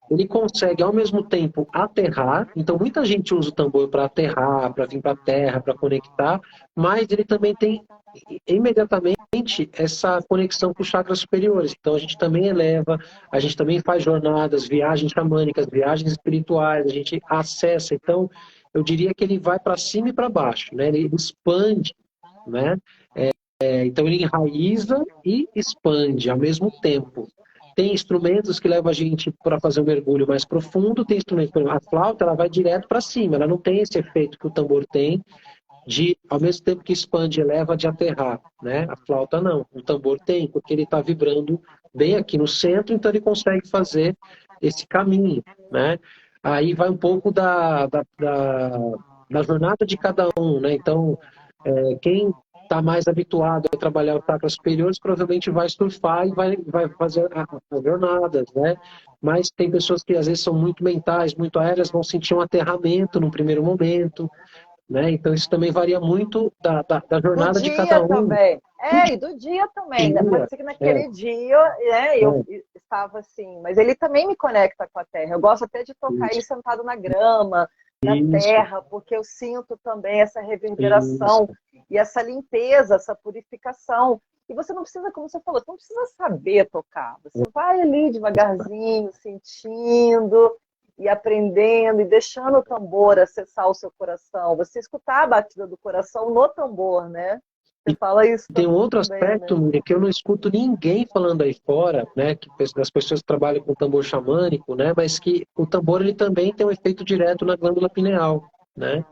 B: ele consegue ao mesmo tempo aterrar. Então muita gente usa o tambor para aterrar, para vir para a terra, para conectar, mas ele também tem imediatamente essa conexão com os chakras superiores. Então a gente também eleva, a gente também faz jornadas, viagens xamânicas, viagens espirituais, a gente acessa. Então eu diria que ele vai para cima e para baixo, né? Ele expande, né? Então ele enraiza e expande ao mesmo tempo. Tem instrumentos que levam a gente para fazer um mergulho mais profundo, tem instrumentos, por exemplo, a flauta ela vai direto para cima, ela não tem esse efeito que o tambor tem, de, ao mesmo tempo que expande e eleva, de aterrar, né? A flauta não, o tambor tem, porque ele está vibrando bem aqui no centro, então ele consegue fazer esse caminho, né? Aí vai um pouco da jornada de cada um, né? Então, quem está mais habituado a trabalhar os chakras superiores, provavelmente vai surfar e vai fazer as jornadas, né? Mas tem pessoas que às vezes são muito mentais, muito aéreas, vão sentir um aterramento no primeiro momento, né? Então isso também varia muito da
A: Do
B: jornada de
A: dia
B: cada um.
A: também. E do dia também. Pode ser que
B: É,
A: naquele dia, né, eu
B: é,
A: estava assim, mas ele também me conecta com a terra. Eu gosto até de tocar ele
B: isso,
A: sentado na grama, na
B: isso,
A: terra, porque eu sinto também essa reverberação
B: isso.
A: e essa limpeza, essa purificação. E você não precisa, como você falou, você não precisa saber tocar. Você vai ali devagarzinho, sentindo e aprendendo e deixando o tambor acessar o seu coração. Você escutar a batida do coração no tambor, né? Você
B: E
A: fala isso
B: tem um outro
A: também,
B: aspecto,
A: né?
B: Miriam, que eu não escuto ninguém falando aí fora, né, que das pessoas que trabalham com tambor xamânico, né, mas que o tambor ele também tem um efeito direto na glândula pineal, né?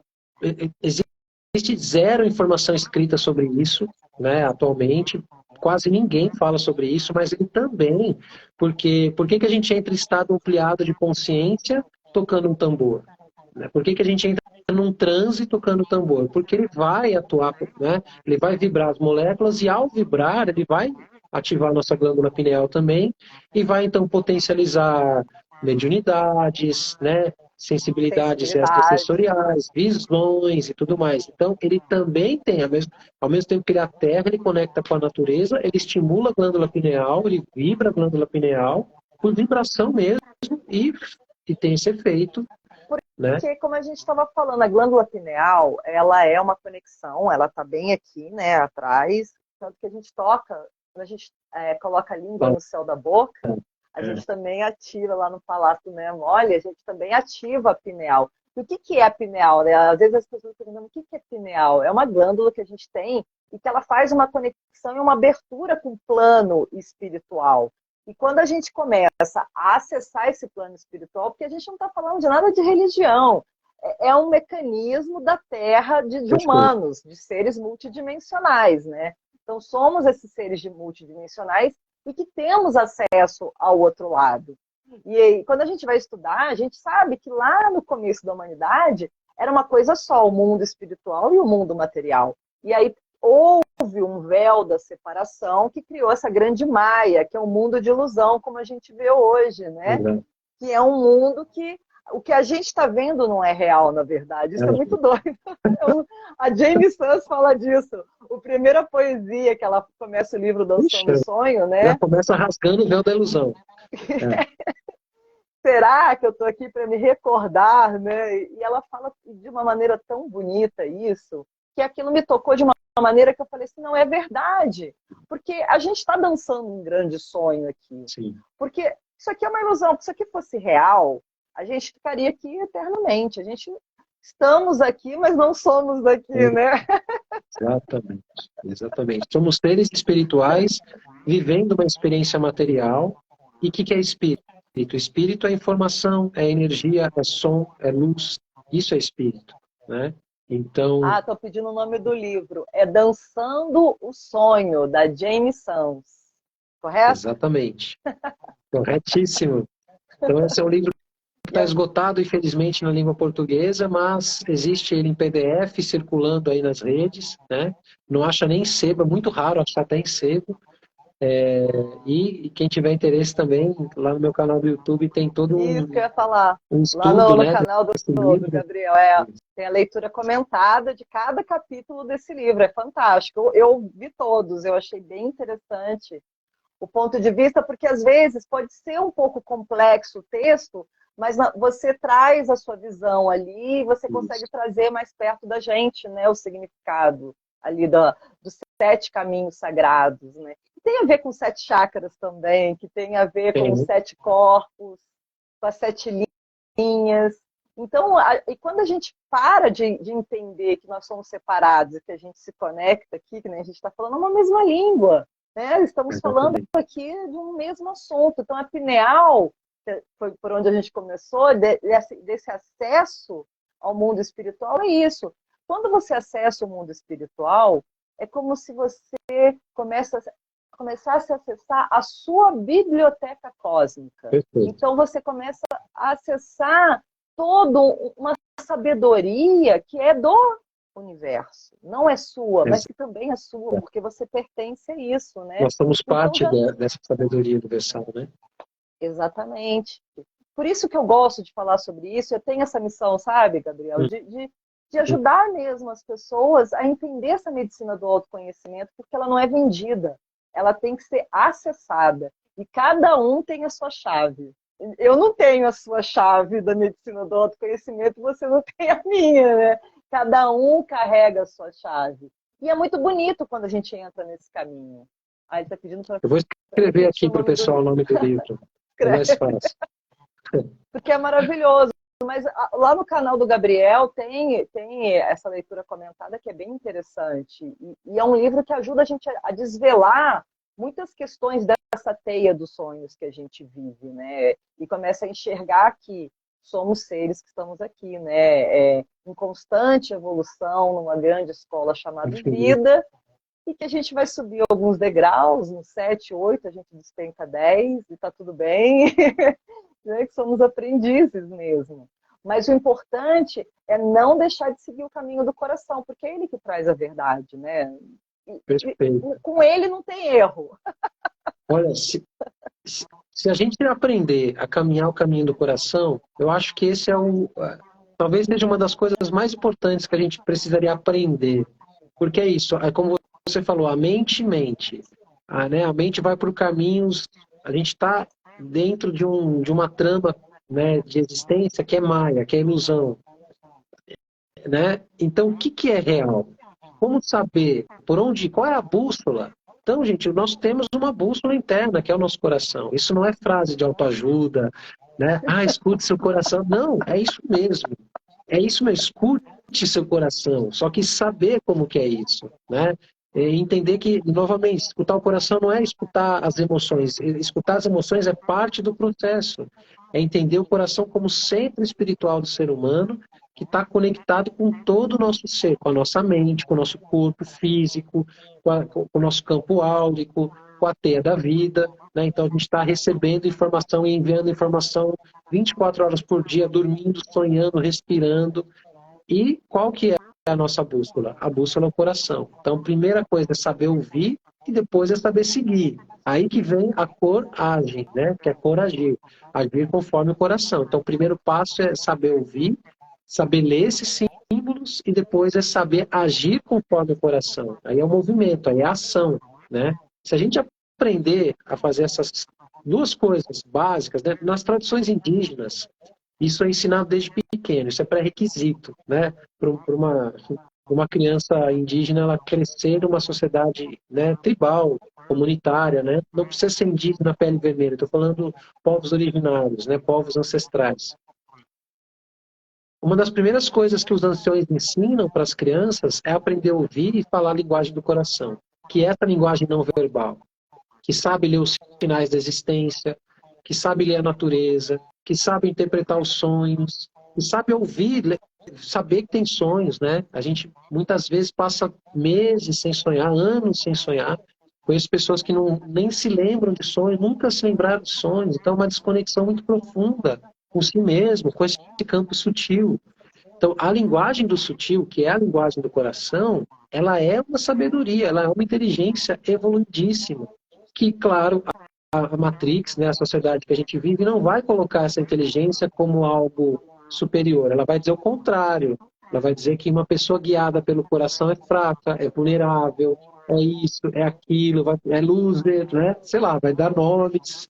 B: Existe zero informação escrita sobre isso, né, atualmente. Quase ninguém fala sobre isso, mas ele também, porque por que que a gente entra em estado ampliado de consciência tocando um tambor? Né? Por que que a gente entra num transe tocando tambor? Porque ele vai atuar, né? Ele vai vibrar as moléculas e ao vibrar ele vai ativar a nossa glândula pineal também e vai então potencializar mediunidades, né? Sensibilidades
A: Sensibilidade.
B: extrasensoriais, visões e tudo mais. Então, ele também tem, ao mesmo tempo que ele aterra, ele conecta com a natureza, ele estimula a glândula pineal, ele vibra a glândula pineal, por vibração mesmo, e, e tem esse efeito, né?
A: Porque, como a gente estava falando, a glândula pineal, ela é uma conexão, ela está bem aqui, né, atrás, tanto que a gente toca, quando a gente coloca a língua no céu da boca, a
B: É,
A: gente também ativa lá no Palácio Mole, a gente também ativa a pineal. E o que, que é a pineal? Né? Às vezes as pessoas perguntam o que, que é pineal? É uma glândula que a gente tem e que ela faz uma conexão e uma abertura com o plano espiritual. E quando a gente começa a acessar esse plano espiritual, porque a gente não está falando de nada de religião, é um mecanismo da Terra de
B: perfeito.
A: humanos, de seres multidimensionais, né? Então somos esses seres multidimensionais e que temos acesso ao outro lado. E aí, quando a gente vai estudar, a gente sabe que lá no começo da humanidade era uma coisa só, o mundo espiritual e o mundo material. E aí houve um véu da separação que criou essa grande maia, que é um mundo de ilusão, como a gente vê hoje, né?
B: Exato.
A: Que é um mundo que o que a gente está vendo não é real, na verdade. Isso é muito doido. A Jane Sans fala disso. A primeira poesia que ela começa o livro
B: Ixi,
A: Dançando o Sonho,
B: já
A: né?
B: começa rasgando o véu da ilusão. É,
A: Será que eu estou aqui para me recordar, né? E ela fala de uma maneira tão bonita isso, que aquilo me tocou de uma maneira que eu falei assim, não é verdade, porque a gente está dançando um grande sonho aqui,
B: sim,
A: porque isso aqui é uma ilusão, se isso aqui fosse real, a gente ficaria aqui eternamente, a gente estamos aqui, mas não somos daqui, né?
B: exatamente. Exatamente. Somos seres espirituais vivendo uma experiência material. E o que é espírito? Espírito é informação, é energia, é som, é luz. Isso é espírito, né? Então,
A: Ah, estou pedindo o nome do livro. É Dançando o Sonho, da Jane Sams. Correto?
B: exatamente. Corretíssimo. Então, esse é um livro que
A: E
B: está esgotado, infelizmente, na língua portuguesa, mas existe ele em PDF circulando aí nas redes, né? Não acha nem em sebo, é muito raro achar até em sebo. E quem tiver interesse também, lá no meu canal do YouTube tem todo
A: isso que eu ia falar.
B: um
A: Lá
B: estudo,
A: no
B: né,
A: canal
B: desse
A: do
B: livro.
A: Gabriel, tem a leitura comentada de cada capítulo desse livro. É fantástico. Eu vi todos, eu achei bem interessante o ponto de vista, porque às vezes pode ser um pouco complexo o texto, mas você traz a sua visão ali e você
B: Isso.
A: consegue trazer mais perto da gente, né, o significado ali dos 7 caminhos sagrados, né? Que tem a ver com 7 chakras também, que tem a ver com os
B: Tem,
A: 7 corpos, com as 7 linhas. Então, e quando a gente para de entender que nós somos separados e que a gente se conecta aqui, que nem a gente está falando uma mesma língua, né? Estamos falando
B: exatamente.
A: aqui de um mesmo assunto. Então, a pineal, que foi por onde a gente começou, desse acesso ao mundo espiritual, é isso. Quando você acessa o mundo espiritual, é como se você começasse a acessar a sua biblioteca cósmica.
B: Perfeito.
A: Então, você começa a acessar toda uma sabedoria que é universo. Não é sua, mas que também é sua, porque você pertence a isso, né?
B: Nós somos
A: Então,
B: parte dessa sabedoria universal, né?
A: exatamente. Por isso que eu gosto de falar sobre isso. Eu tenho essa missão, sabe, Gabriel, de ajudar mesmo as pessoas a entender essa medicina do autoconhecimento, porque ela não é vendida, ela tem que ser acessada. E cada um tem a sua chave. Eu não tenho a sua chave da medicina do autoconhecimento, você não tem a minha, né? Cada um carrega a sua chave. E é muito bonito quando a gente entra nesse caminho. Ah, ele está pedindo para
B: Eu vou escrever aqui para o pessoal o nome do livro. É mais fácil.
A: Porque é maravilhoso. Mas lá no canal do Gabriel tem essa leitura comentada que é bem interessante. E é um livro que ajuda a gente a desvelar muitas questões dessa teia dos sonhos que a gente vive, né? E começa a enxergar que somos seres que estamos aqui, né? Em constante evolução, numa grande escola chamada vida, e que a gente vai subir alguns degraus, no 7, 8, a gente despenca 10, e tá tudo bem. Né, que somos aprendizes mesmo. Mas o importante é não deixar de seguir o caminho do coração, porque é ele que traz a verdade, né?
B: Perfeito.
A: Com ele não tem erro.
B: Olha, se a gente aprender a caminhar o caminho do coração, eu acho que esse talvez seja uma das coisas mais importantes que a gente precisaria aprender. Porque é isso, é como você falou, a mente mente. Né? A mente vai por caminhos, a gente está dentro de uma trama, né, de existência que é maia, que é ilusão. Né? Então, o que é real? Como saber qual é a bússola? Então, gente, nós temos uma bússola interna, que é o nosso coração. Isso não é frase de autoajuda, né? Escute seu coração. Não, é isso mesmo. É isso mesmo, escute seu coração. Só que saber como que é isso, né? E entender que, novamente, escutar o coração não é escutar as emoções. Escutar as emoções é parte do processo. É entender o coração como centro espiritual do ser humano, que está conectado com todo o nosso ser, com a nossa mente, com o nosso corpo físico, com o nosso campo áurico, com a teia da vida. Né? Então, a gente está recebendo informação e enviando informação 24 horas por dia, dormindo, sonhando, respirando. E qual que é a nossa bússola? A bússola é o coração. Então, a primeira coisa é saber ouvir e depois é saber seguir. Aí que vem a coragem, né? Que é coragir, agir conforme o coração. Então, o primeiro passo é saber ouvir, saber ler esses símbolos e depois é saber agir conforme o coração. Aí é o movimento, aí é a ação, né? Se a gente aprender a fazer essas duas coisas básicas, né? Nas tradições indígenas, isso é ensinado desde pequeno, isso é pré-requisito, né? Para uma criança indígena ela crescer numa sociedade, né, tribal, comunitária, né? Não precisa ser indígena pele vermelha, estou falando povos originários, né? Povos ancestrais. Uma das primeiras coisas que os anciões ensinam para as crianças é aprender a ouvir e falar a linguagem do coração, que é essa linguagem não verbal, que sabe ler os sinais da existência, que sabe ler a natureza, que sabe interpretar os sonhos, que sabe ouvir, saber que tem sonhos, né? A gente muitas vezes passa meses sem sonhar, anos sem sonhar. Conheço pessoas que nem se lembram de sonhos, nunca se lembraram de sonhos. Então, é uma desconexão muito profunda com si mesmo, com esse campo sutil. Então, a linguagem do sutil, que é a linguagem do coração, ela é uma sabedoria, ela é uma inteligência evoluidíssima. Que, claro, a Matrix, né, a sociedade que a gente vive, não vai colocar essa inteligência como algo superior. Ela vai dizer o contrário. Ela vai dizer que uma pessoa guiada pelo coração é fraca, é vulnerável, é isso, é aquilo, é loser, né? Sei lá, vai dar nomes.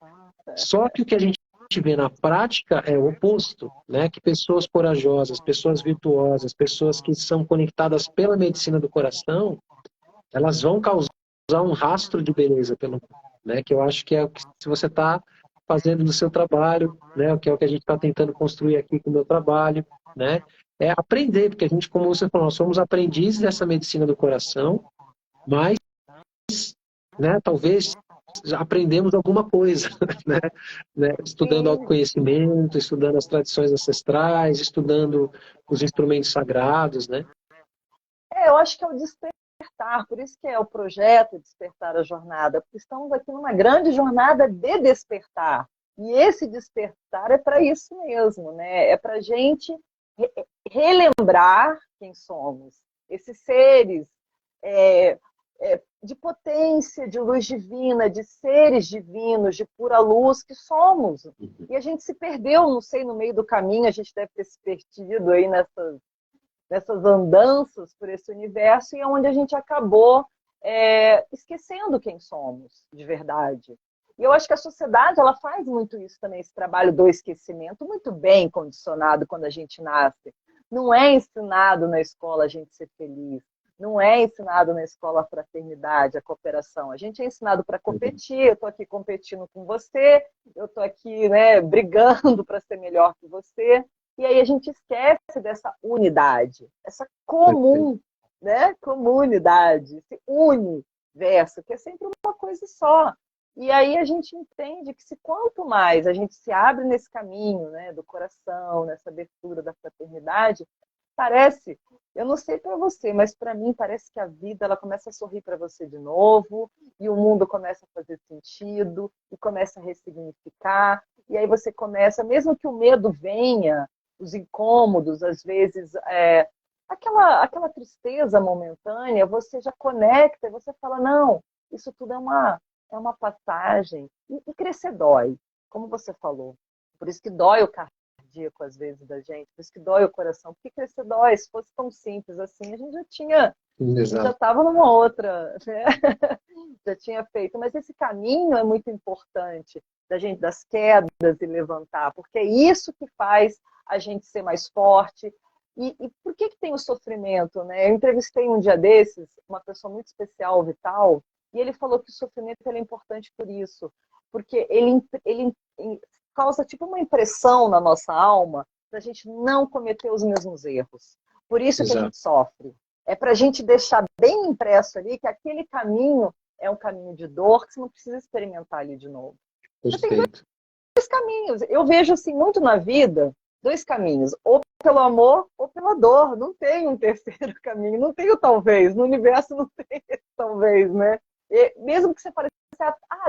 B: Só que o que a gente vê na prática é o oposto, né? Que pessoas corajosas, pessoas virtuosas, pessoas que são conectadas pela medicina do coração, elas vão causar um rastro de beleza pelo mundo, né? Que eu acho que é o que se você está fazendo no seu trabalho, né? Que é o que a gente está tentando construir aqui com o meu trabalho, né? É aprender, porque a gente, como você falou, nós somos aprendizes dessa medicina do coração, mas, né? Talvez já aprendemos alguma coisa, né? Estudando autoconhecimento, estudando as tradições ancestrais, estudando os instrumentos sagrados, né?
A: Eu acho que é o despertar, por isso que é o projeto Despertar a Jornada, porque estamos aqui numa grande jornada de despertar. E esse despertar é para isso mesmo, né? É para a gente relembrar quem somos, esses seres é, de potência, de luz divina, de seres divinos, de pura luz que somos. E a gente se perdeu, não sei, no meio do caminho, a gente deve ter se perdido aí nessas andanças por esse universo, e é onde a gente acabou esquecendo quem somos, de verdade. E eu acho que a sociedade ela faz muito isso também, esse trabalho do esquecimento, muito bem condicionado quando a gente nasce. Não é ensinado na escola a gente ser feliz. Não é ensinado na escola a fraternidade, a cooperação. A gente é ensinado para competir. Eu estou aqui competindo com você, eu estou aqui, né, brigando para ser melhor que você. E aí a gente esquece dessa unidade, essa comunidade, esse universo, que é sempre uma coisa só. E aí a gente entende que se quanto mais a gente se abre nesse caminho, né, do coração, nessa abertura da fraternidade, parece, eu não sei para você, mas para mim parece que a vida ela começa a sorrir para você de novo, e o mundo começa a fazer sentido, e começa a ressignificar, e aí você começa, mesmo que o medo venha, os incômodos, às vezes, aquela tristeza momentânea, você já conecta, e você fala, não, isso tudo é uma passagem. E crescer dói, como você falou. Por isso que dói o cardíaco, às vezes, da gente. Por isso que dói o coração. Porque crescer dói. Se fosse tão simples assim, a gente já estava numa outra, né? Já tinha feito. Mas esse caminho é muito importante, da gente, das quedas e levantar. Porque é isso que faz a gente ser mais forte. E por que tem o sofrimento, né? Eu entrevistei um dia desses uma pessoa muito especial, o Vital, e ele falou que o sofrimento é importante por isso, porque ele causa tipo uma impressão na nossa alma para a gente não cometer os mesmos erros. Por isso que a gente sofre. É para a gente deixar bem impresso ali que aquele caminho é um caminho de dor que você não precisa experimentar ali de novo. Você tem dois caminhos. Eu vejo assim muito na vida, dois caminhos. Ou pelo amor ou pela dor. Não tem um terceiro caminho. Não tem o talvez. No universo não tem esse talvez, né? E mesmo que você fale,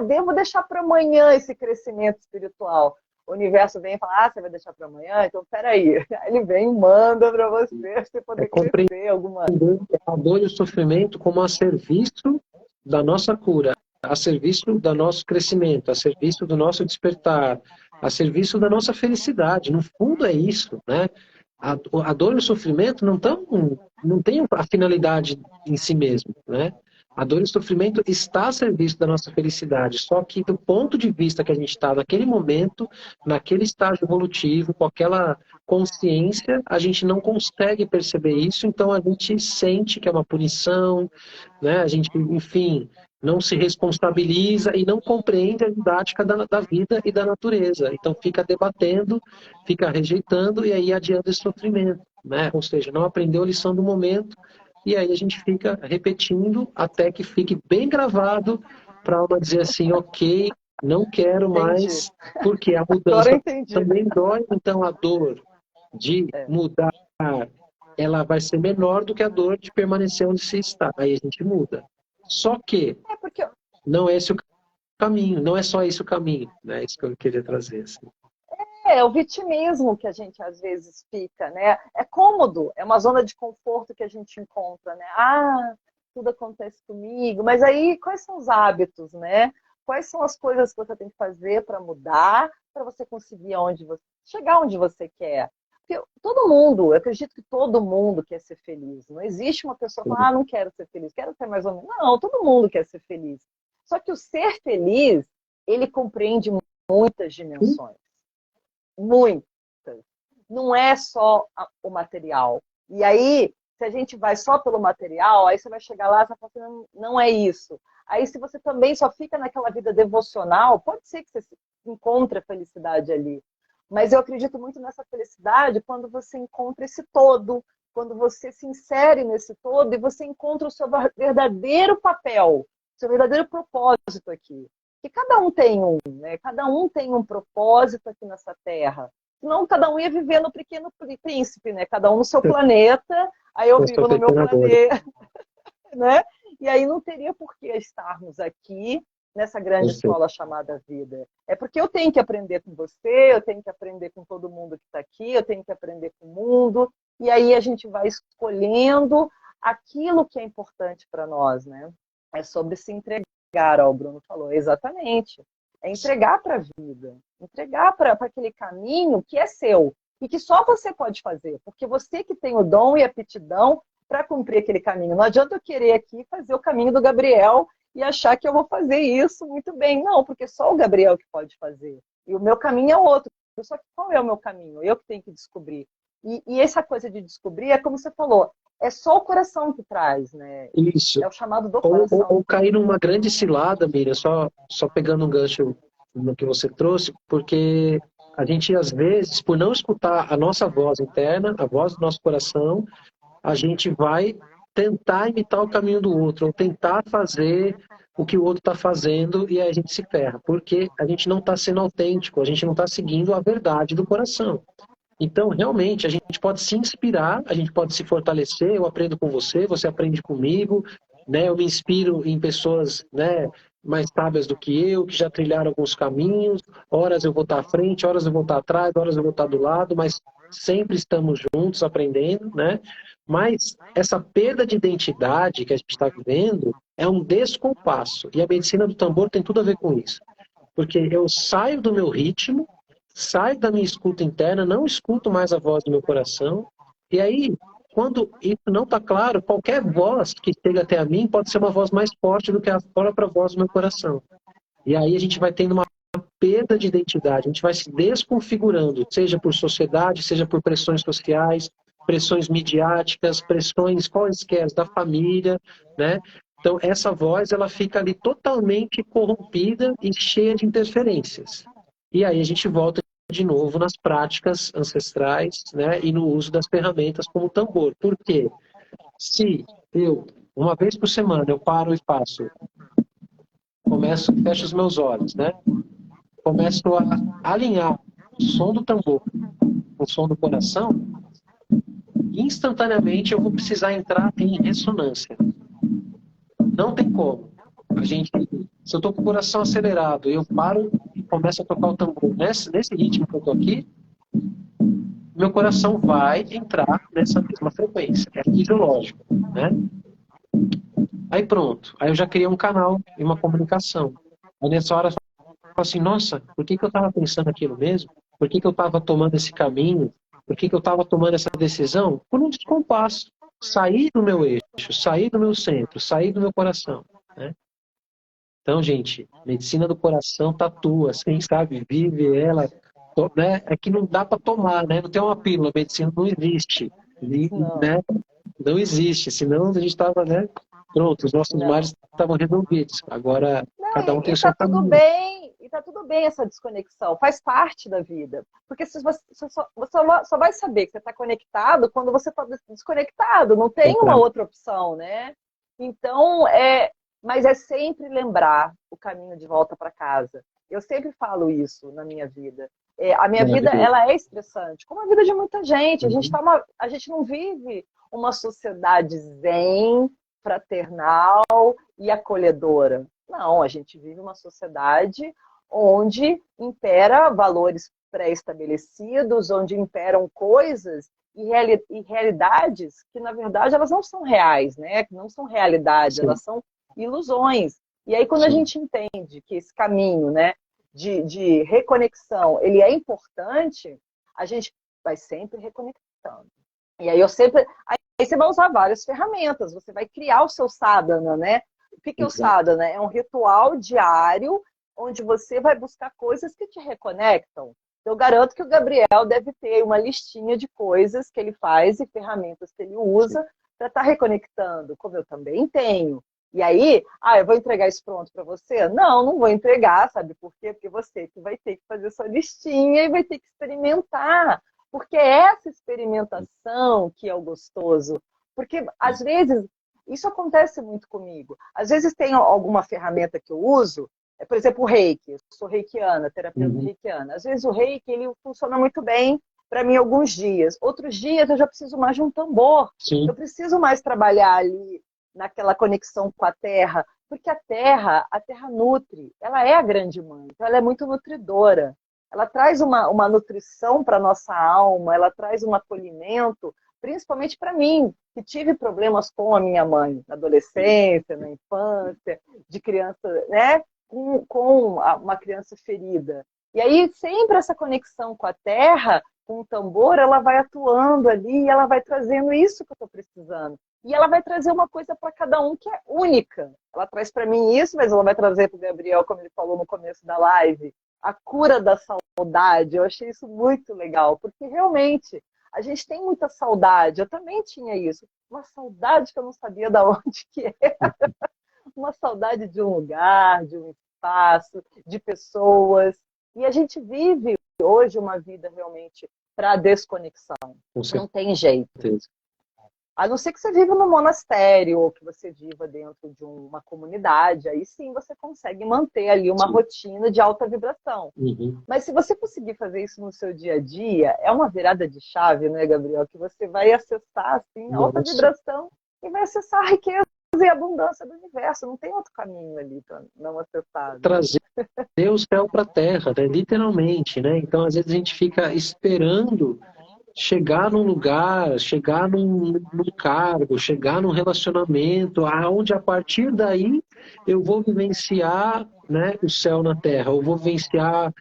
A: devo deixar para amanhã esse crescimento espiritual. O universo vem e fala, você vai deixar para amanhã? Então, peraí. Aí ele vem e manda para você poder crescer alguma...
B: A dor e o sofrimento como a serviço da nossa cura, a serviço do nosso crescimento, a serviço do nosso despertar, a serviço da nossa felicidade. No fundo é isso, né? A dor e o sofrimento não tem a finalidade em si mesmo, né? A dor e o sofrimento está a serviço da nossa felicidade, só que do ponto de vista que a gente está naquele momento, naquele estágio evolutivo, com aquela consciência, a gente não consegue perceber isso, então a gente sente que é uma punição, né? A gente, enfim, não se responsabiliza e não compreende a didática da vida e da natureza. Então fica debatendo, fica rejeitando e aí adiando esse sofrimento, né? Ou seja, não aprendeu a lição do momento e aí a gente fica repetindo até que fique bem gravado para a alma dizer assim, ok, não quero mais, porque a mudança também dói, então a dor de mudar, ela vai ser menor do que a dor de permanecer onde se está. Aí a gente muda. Só que não é esse o caminho, não é só esse o caminho, né? Isso que eu queria trazer. Assim.
A: É o vitimismo que a gente às vezes fica, né? É cômodo, é uma zona de conforto que a gente encontra, né? Tudo acontece comigo, mas aí quais são os hábitos, né? Quais são as coisas que você tem que fazer para mudar, para você conseguir chegar onde você quer? Porque todo mundo, eu acredito que todo mundo quer ser feliz. Não existe uma pessoa que fala, não quero ser feliz, quero ser mais ou menos. Não, todo mundo quer ser feliz. Só que o ser feliz, ele compreende muitas dimensões. Muitas. Não é só o material. E aí, se a gente vai só pelo material, aí você vai chegar lá e vai falar assim, não é isso. Aí, se você também só fica naquela vida devocional, pode ser que você encontre a felicidade ali. Mas eu acredito muito nessa felicidade quando você encontra esse todo, quando você se insere nesse todo e você encontra o seu verdadeiro papel, o seu verdadeiro propósito aqui. Que cada um tem um, né? Cada um tem um propósito aqui nessa terra. Senão cada um ia viver no Pequeno Príncipe, né? Cada um no seu planeta, aí eu vivo no meu planeta, né? E aí não teria por que estarmos aqui nessa grande escola chamada vida. É porque eu tenho que aprender com você, eu tenho que aprender com todo mundo que está aqui, eu tenho que aprender com o mundo, e aí a gente vai escolhendo aquilo que é importante para nós, né? É sobre se entregar, ó, o Bruno falou, exatamente. É entregar para a vida, entregar para aquele caminho que é seu e que só você pode fazer, porque você que tem o dom e a aptidão para cumprir aquele caminho. Não adianta eu querer aqui fazer o caminho do Gabriel e achar que eu vou fazer isso muito bem. Não, porque só o Gabriel que pode fazer. E o meu caminho é outro. Só que qual é o meu caminho? Eu que tenho que descobrir. E essa coisa de descobrir é como você falou, é só o coração que traz, né?
B: Isso.
A: É o chamado do
B: Ou,
A: coração.
B: ou cair numa grande cilada, Miriam, só pegando um gancho no que você trouxe, porque a gente, às vezes, por não escutar a nossa voz interna, a voz do nosso coração, a gente vai tentar imitar o caminho do outro, ou tentar fazer o que o outro está fazendo, e aí a gente se ferra, porque a gente não está sendo autêntico, a gente não está seguindo a verdade do coração. Então, realmente, a gente pode se inspirar, a gente pode se fortalecer, eu aprendo com você, você aprende comigo, né? Eu me inspiro em pessoas, né, mais sábias do que eu, que já trilharam alguns caminhos, horas eu vou estar à frente, horas eu vou estar atrás, horas eu vou estar do lado, mas sempre estamos juntos aprendendo, né? Mas essa perda de identidade que a gente está vivendo é um descompasso, e a medicina do tambor tem tudo a ver com isso, porque eu saio do meu ritmo, saio da minha escuta interna, não escuto mais a voz do meu coração, e aí, quando isso não está claro, qualquer voz que chega até a mim pode ser uma voz mais forte do que a própria voz do meu coração. E aí a gente vai tendo uma perda de identidade, a gente vai se desconfigurando, seja por sociedade, seja por pressões sociais, pressões midiáticas, pressões quaisquer da família, né? Então, essa voz, ela fica ali totalmente corrompida e cheia de interferências. E aí a gente volta de novo nas práticas ancestrais, né, e no uso das ferramentas como o tambor. Por quê? Se eu, uma vez por semana, eu paro e faço, fecho os meus olhos, né, começo a alinhar o som do tambor com o som do coração, instantaneamente eu vou precisar entrar em ressonância. Não tem como. Se eu estou com o coração acelerado, eu paro e começo a tocar o tambor nesse ritmo que eu estou aqui, meu coração vai entrar nessa mesma frequência. É fisiológico, né? Aí pronto. Aí eu já criei um canal e uma comunicação. Aí nessa hora eu falo assim, nossa, por que eu estava pensando aquilo mesmo? Por que eu estava tomando esse caminho? Por que eu estava tomando essa decisão? Por um descompasso. Sair do meu eixo, sair do meu centro, sair do meu coração, né? Então, gente, medicina do coração tatua, assim, sabe? Vive ela, né? É que não dá para tomar, né? Não tem uma pílula, medicina não existe,
A: Não,
B: né? Não existe, senão a gente estava, né? Pronto, os nossos
A: não.
B: males estavam resolvidos. Agora,
A: Não,
B: cada um tem o seu
A: tá tudo
B: caminho.
A: bem, e tá tudo bem essa desconexão, faz parte da vida. Porque se você só vai saber que você está conectado quando você está desconectado, não tem uma outra opção, né? Então, mas é sempre lembrar o caminho de volta para casa. Eu sempre falo isso na minha vida. A minha vida,
B: Maravilhoso.
A: ela é estressante, como a vida de muita gente.
B: Uhum.
A: A gente não vive uma sociedade zen, fraternal e acolhedora. Não, a gente vive uma sociedade onde impera valores pré-estabelecidos, onde imperam coisas e realidades que, na verdade, elas não são reais, né? Que não são realidade,
B: Sim,
A: elas são ilusões. E aí, quando a
B: sim.
A: gente entende que esse caminho, né, de reconexão, ele é importante, a gente vai sempre reconectando. E aí aí você vai usar várias ferramentas, você vai criar o seu sadhana, né? O que é o
B: Exato.
A: sadhana? É um ritual diário onde você vai buscar coisas que te reconectam. Eu garanto que o Gabriel deve ter uma listinha de coisas que ele faz e ferramentas que ele
B: Sim.
A: usa para estar reconectando, como eu também tenho. E aí, eu vou entregar isso pronto para você? Não, não vou entregar, sabe por quê? Porque você que vai ter que fazer sua listinha e vai ter que experimentar. Porque é essa experimentação que é o gostoso. Porque, às vezes, isso acontece muito comigo. Às vezes tem alguma ferramenta que eu uso, por exemplo, o reiki. Eu sou reikiana, terapeuta
B: Uhum.
A: reikiana. Às vezes o reiki ele funciona muito bem para mim alguns dias. Outros dias eu já preciso mais de um tambor.
B: Sim,
A: Eu preciso mais trabalhar ali naquela conexão com a terra, porque a terra nutre. Ela é a grande mãe, então ela é muito nutridora. Ela traz uma nutrição para a nossa alma, ela traz um acolhimento principalmente para mim, que tive problemas com a minha mãe, na adolescência, na infância, de criança, né, com uma criança ferida. E aí sempre essa conexão com a terra, com o tambor, ela vai atuando ali e ela vai trazendo isso que eu estou precisando. E ela vai trazer uma coisa para cada um que é única. Ela traz para mim isso, mas ela vai trazer para o Gabriel, como ele falou no começo da live, a cura da saudade. Eu achei isso muito legal, porque realmente a gente tem muita saudade. Eu também tinha isso. Uma saudade que eu não sabia de onde que era. Uma saudade de um lugar, de um espaço, de pessoas. E a gente vive hoje uma vida realmente para desconexão. Não tem jeito. A não ser que você viva num monastério ou que você viva dentro de uma comunidade, aí sim você consegue manter ali uma rotina de alta vibração. Mas se você conseguir fazer isso no seu dia a dia, é uma virada de chave, né, Gabriel? Que você vai acessar assim, a alta vibração e vai acessar a riqueza e a abundância do universo. Não tem outro caminho ali para não acessar.
B: Trazer o céu para a terra, né? Literalmente, né? Então, às vezes a gente fica esperando chegar num lugar, chegar num cargo, chegar num relacionamento, aonde a partir daí eu vou vivenciar, né, o céu na terra, eu vou vivenciar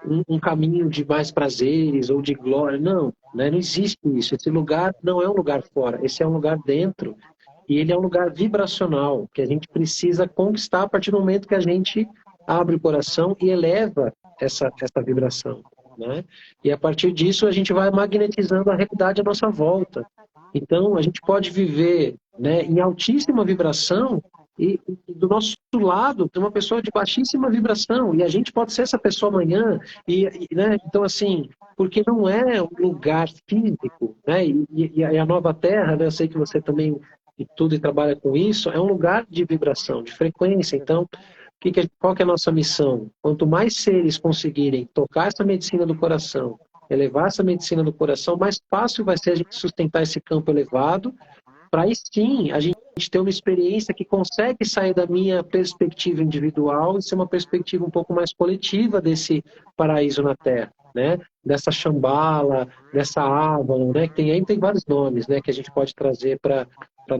B: um caminho de mais prazeres ou de glória. Não, né, não existe isso. Esse lugar não é um lugar fora, esse é um lugar dentro. E ele é um lugar vibracional, que a gente precisa conquistar a partir do momento que a gente abre o coração e eleva essa vibração. Né? E a partir disso a gente vai magnetizando a realidade à nossa volta. Então a gente pode viver, né, em altíssima vibração e do nosso lado tem uma pessoa de baixíssima vibração e a gente pode ser essa pessoa amanhã né? Então assim, porque não é um lugar físico, né? E a nova Terra, né? Eu sei que você também e trabalha com isso, é um lugar de vibração, de frequência. Então qual que é a nossa missão? Quanto mais seres conseguirem tocar essa medicina do coração, elevar essa medicina do coração, mais fácil vai ser a gente sustentar esse campo elevado, para aí sim a gente ter uma experiência que consegue sair da minha perspectiva individual e ser uma perspectiva um pouco mais coletiva desse paraíso na Terra, né? Dessa Shambhala, dessa Avalon, né? Que tem vários nomes, né? Que a gente pode trazer para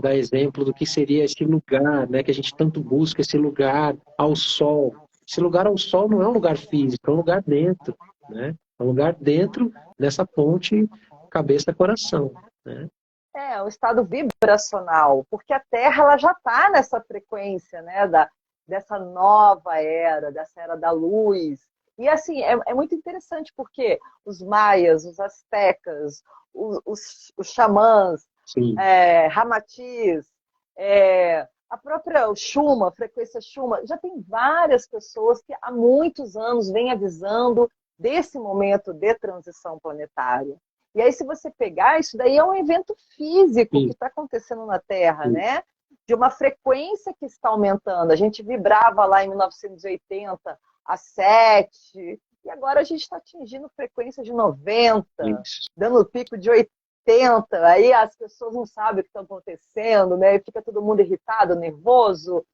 B: dar exemplo do que seria esse lugar, né, que a gente tanto busca, esse lugar ao sol. Esse lugar ao sol não é um lugar físico, é um lugar dentro, né? É um lugar dentro dessa ponte cabeça-coração, né?
A: É um estado vibracional, porque a Terra ela já está nessa frequência, né, dessa nova era, dessa era da luz. E assim, é muito interessante porque os maias, os astecas, os xamãs, Ramatiz, a própria Xuma, a frequência Xuma, já tem várias pessoas que há muitos anos vêm avisando desse momento de transição planetária. E aí, se você pegar, isso daí é um evento físico que está acontecendo na Terra, né? De uma frequência que está aumentando. A gente vibrava lá em 1980 a 7, e agora a gente está atingindo frequência de 90, dando pico de 80. Aí as pessoas não sabem o que está acontecendo, né? E fica todo mundo irritado, nervoso.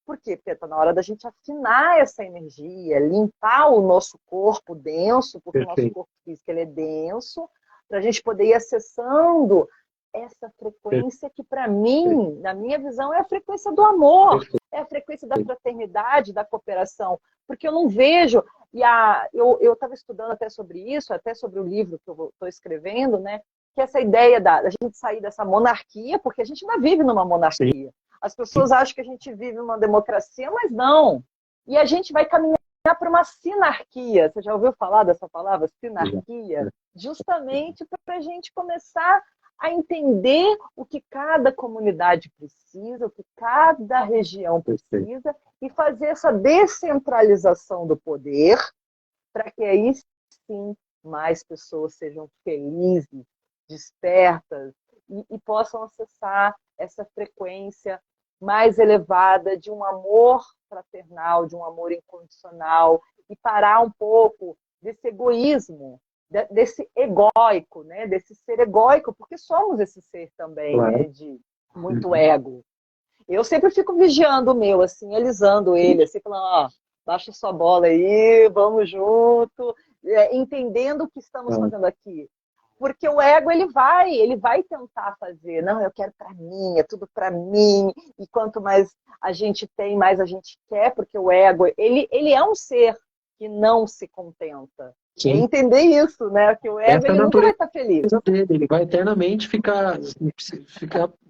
A: Por quê? Porque está na hora da gente afinar essa energia, limpar o nosso corpo denso, porque o nosso corpo físico ele é denso, para a gente poder ir acessando essa frequência que, para mim, na minha visão, é a frequência do amor, é a frequência da fraternidade, da cooperação. Porque eu não vejo... Eu estava estudando até sobre isso, até sobre o livro que eu estou escrevendo, né? Que essa ideia da gente sair dessa monarquia, porque a gente ainda vive numa monarquia. Sim. As pessoas acham que a gente vive numa democracia, mas não. E a gente vai caminhar para uma sinarquia. Você já ouviu falar dessa palavra, sinarquia? Justamente para a gente começar a entender o que cada comunidade precisa, o que cada região precisa, e fazer essa descentralização do poder, para que aí sim mais pessoas sejam felizes, despertas e possam acessar essa frequência mais elevada de um amor fraternal, de um amor incondicional, e parar um pouco desse egoísmo, desse egóico, né? Desse ser egóico, porque somos esse ser também, né? De muito ego. Eu sempre fico vigiando o meu, assim, alisando ele, assim, falando, ó, baixa sua bola aí, vamos junto, entendendo o que estamos fazendo aqui. Porque o ego, ele vai tentar fazer. Não, eu quero para mim, é tudo para mim. E quanto mais a gente tem, mais a gente quer, porque o ego, ele é um ser que não se contenta. É
B: Sim.
A: entender isso, né? Que o ego,
B: Essa é a
A: ele nunca vai
B: natureza
A: estar feliz.
B: dele. Ele vai eternamente ficar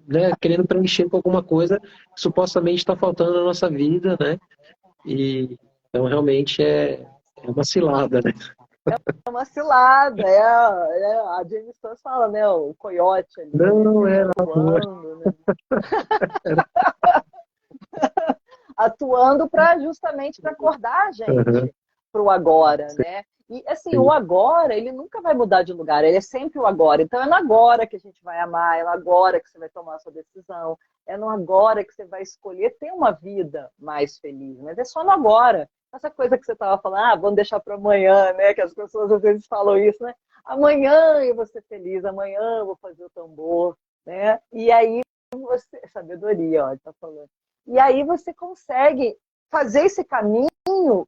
B: né, querendo preencher com alguma coisa que supostamente está faltando na nossa vida, né? E então realmente é uma cilada, né?
A: É uma cilada. A James Sturz fala, né? O coiote ali, ele
B: Não
A: sempre
B: era amor.
A: atuando, né? Atuando para justamente para acordar a
B: Uhum.
A: gente para o agora, né? E assim, o
B: Sim,
A: agora, ele nunca vai mudar de lugar, ele é sempre o agora. Então é no agora que a gente vai amar, é no agora que você vai tomar a sua decisão, é no agora que você vai escolher ter uma vida mais feliz, mas é só no agora. Essa coisa que você estava falando, vamos deixar para amanhã, né? Que as pessoas às vezes falam isso, né? Amanhã eu vou ser feliz, amanhã eu vou fazer o tambor, né? E aí você, sabedoria, ó, tá falando. E aí você consegue fazer esse caminho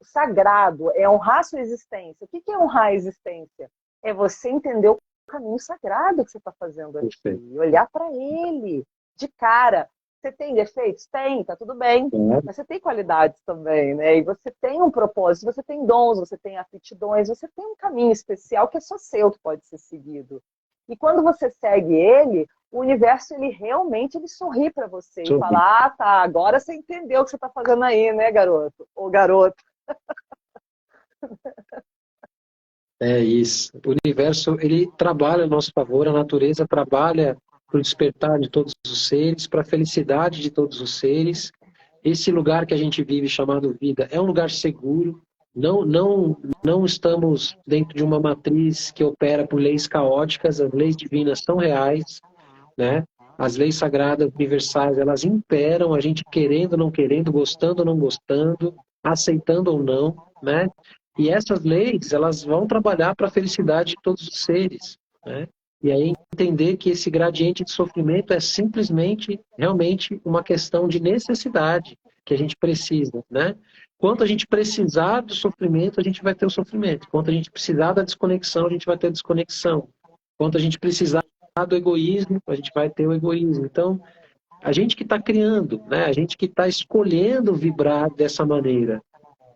A: sagrado, é honrar a sua existência. O que é honrar a existência? É você entender o caminho sagrado que você está fazendo aqui,
B: perfeito.
A: olhar para ele de cara. Você tem defeitos? Tem, tá tudo bem.
B: Claro.
A: Mas você tem qualidades também, né? E você tem um propósito, você tem dons, você tem aptidões, você tem um caminho especial que é só seu, que pode ser seguido. E quando você segue ele, o universo, ele realmente ele sorri para você e
B: Sorri.
A: fala, tá, agora você entendeu o que você está fazendo aí, né, garoto? Ou garoto.
B: É isso. O universo, ele trabalha a nosso favor, a natureza trabalha para o despertar de todos os seres, para a felicidade de todos os seres. Esse lugar que a gente vive, chamado vida, é um lugar seguro. Não estamos dentro de uma matriz que opera por leis caóticas. As leis divinas são reais, né? As leis sagradas universais, elas imperam, a gente querendo ou não querendo, gostando ou não gostando, aceitando ou não, né? E essas leis, elas vão trabalhar para a felicidade de todos os seres, né? E aí entender que esse gradiente de sofrimento é simplesmente, realmente, uma questão de necessidade que a gente precisa, né? Quanto a gente precisar do sofrimento, a gente vai ter o sofrimento. Quanto a gente precisar da desconexão, a gente vai ter a desconexão. Quanto a gente precisar do egoísmo, a gente vai ter o egoísmo. Então, a gente que está criando, né? A gente que está escolhendo vibrar dessa maneira.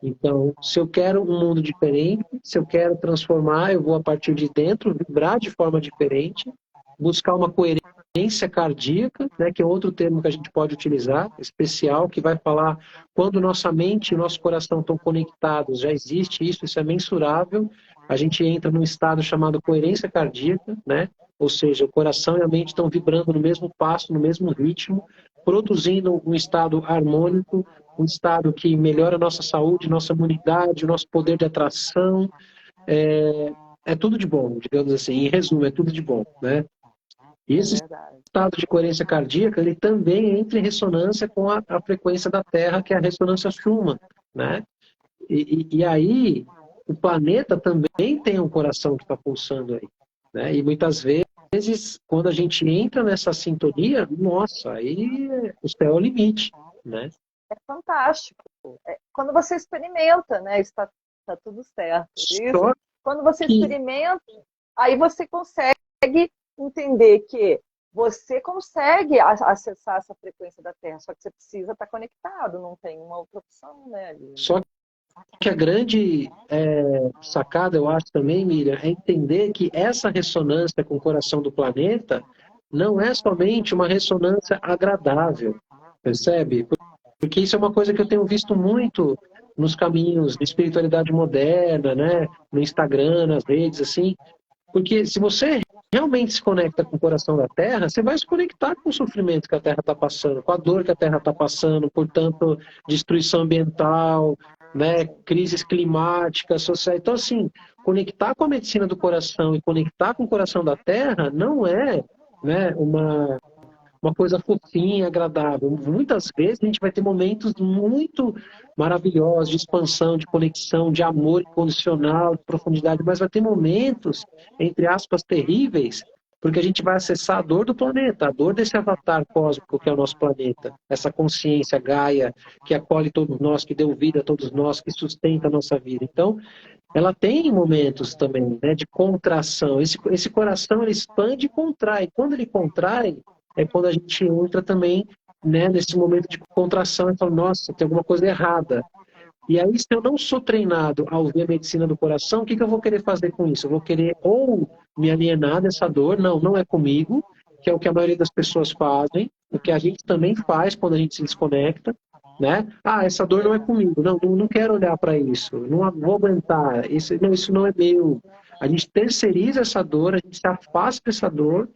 B: Então, se eu quero um mundo diferente, se eu quero transformar, eu vou a partir de dentro, vibrar de forma diferente, buscar uma coerência cardíaca, né, que é outro termo que a gente pode utilizar, especial, que vai falar quando nossa mente e nosso coração estão conectados, já existe isso, isso é mensurável, a gente entra num estado chamado coerência cardíaca, né? Ou seja, o coração e a mente estão vibrando no mesmo passo, no mesmo ritmo, produzindo um estado harmônico, um estado que melhora a nossa saúde, nossa imunidade, o nosso poder de atração. É tudo de bom, digamos assim. Em resumo, é tudo de bom, né? E
A: É
B: esse
A: verdade.
B: estado de coerência cardíaca, ele também entra em ressonância com a frequência da Terra, que é a ressonância Schumann, né? E aí, o planeta também tem um coração que está pulsando aí, né? E muitas vezes, quando a gente entra nessa sintonia, nossa, aí o céu é o limite, né?
A: É fantástico. Quando você experimenta, né? Está tudo certo. Isso.
B: Só
A: Quando você
B: que
A: experimenta, aí você consegue entender que você consegue acessar essa frequência da Terra, só que você precisa estar conectado, não tem uma outra opção, né, ali, né?
B: Só que a grande sacada, eu acho também, Miriam, é entender que essa ressonância com o coração do planeta não é somente uma ressonância agradável, percebe? Porque isso é uma coisa que eu tenho visto muito nos caminhos de espiritualidade moderna, né? No Instagram, nas redes, assim. Porque se você realmente se conecta com o coração da Terra, você vai se conectar com o sofrimento que a Terra está passando, com a dor que a Terra está passando, portanto, destruição ambiental, né, crises climáticas, sociais. Então, assim, conectar com a medicina do coração e conectar com o coração da Terra não é, né, uma coisa fofinha, agradável. Muitas vezes a gente vai ter momentos muito maravilhosos de expansão, de conexão, de amor incondicional, de profundidade, mas vai ter momentos, entre aspas, terríveis, Porque a gente vai acessar a dor do planeta, a dor desse avatar cósmico que é o nosso planeta, essa consciência Gaia que acolhe todos nós, que deu vida a todos nós, que sustenta a nossa vida. Então, ela tem momentos também, né, de contração. Esse coração, ele expande e contrai. Quando ele contrai, é quando a gente entra também, né, nesse momento de contração e fala, nossa, tem alguma coisa errada. E aí, se eu não sou treinado a ouvir a medicina do coração, o que eu vou querer fazer com isso? Eu vou querer ou me alienar dessa dor, não, não é comigo, que é o que a maioria das pessoas fazem, o que a gente também faz quando a gente se desconecta, né? Ah, essa dor não é comigo, não quero olhar para isso, não vou aguentar, isso não é meu. A gente terceiriza essa dor, a gente se afasta dessa dor,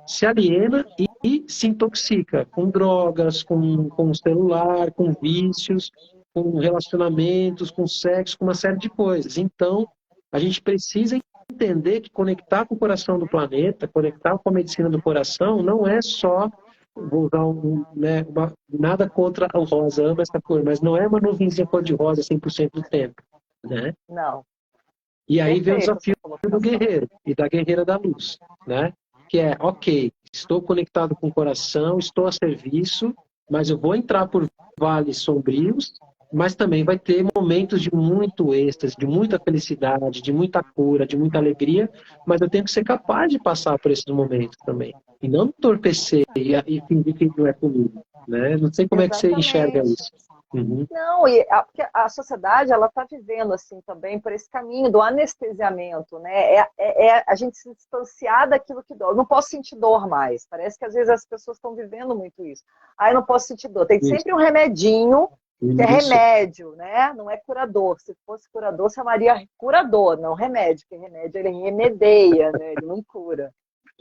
B: se aliena e se intoxica com drogas, com celular, com vícios, com relacionamentos, com sexo, com uma série de coisas. Então, a gente precisa entender que conectar com o coração do planeta, conectar com a medicina do coração, não é só, vou usar nada contra o rosa, amo essa cor, mas não é uma nuvenzinha cor-de-rosa 100% do tempo, né?
A: Não.
B: E aí vem o
A: Perfeito
B: desafio
A: essa
B: do
A: colocação.
B: guerreiro e da guerreira da luz, né? Que é, ok, estou conectado com o coração, estou a serviço, mas eu vou entrar por vales sombrios, mas também vai ter momentos de muito êxtase, de muita felicidade, de muita cura, de muita alegria, mas eu tenho que ser capaz de passar por esses momentos também. E não entorpecer e fingir que não é comigo, né? Não sei como é que você enxerga
A: Exatamente.
B: isso. Uhum.
A: Não, porque a sociedade ela está vivendo assim também por esse caminho do anestesiamento, né? É a gente se distanciar daquilo que dói. Eu não posso sentir dor mais. Parece que às vezes as pessoas estão vivendo muito isso. Ah, eu não posso sentir dor. Tem
B: Isso.
A: sempre um remedinho que é
B: Isso.
A: remédio, né? Não é curador. Se fosse curador, chamaria curador, não remédio, porque remédio ele remedeia, né? Ele não cura.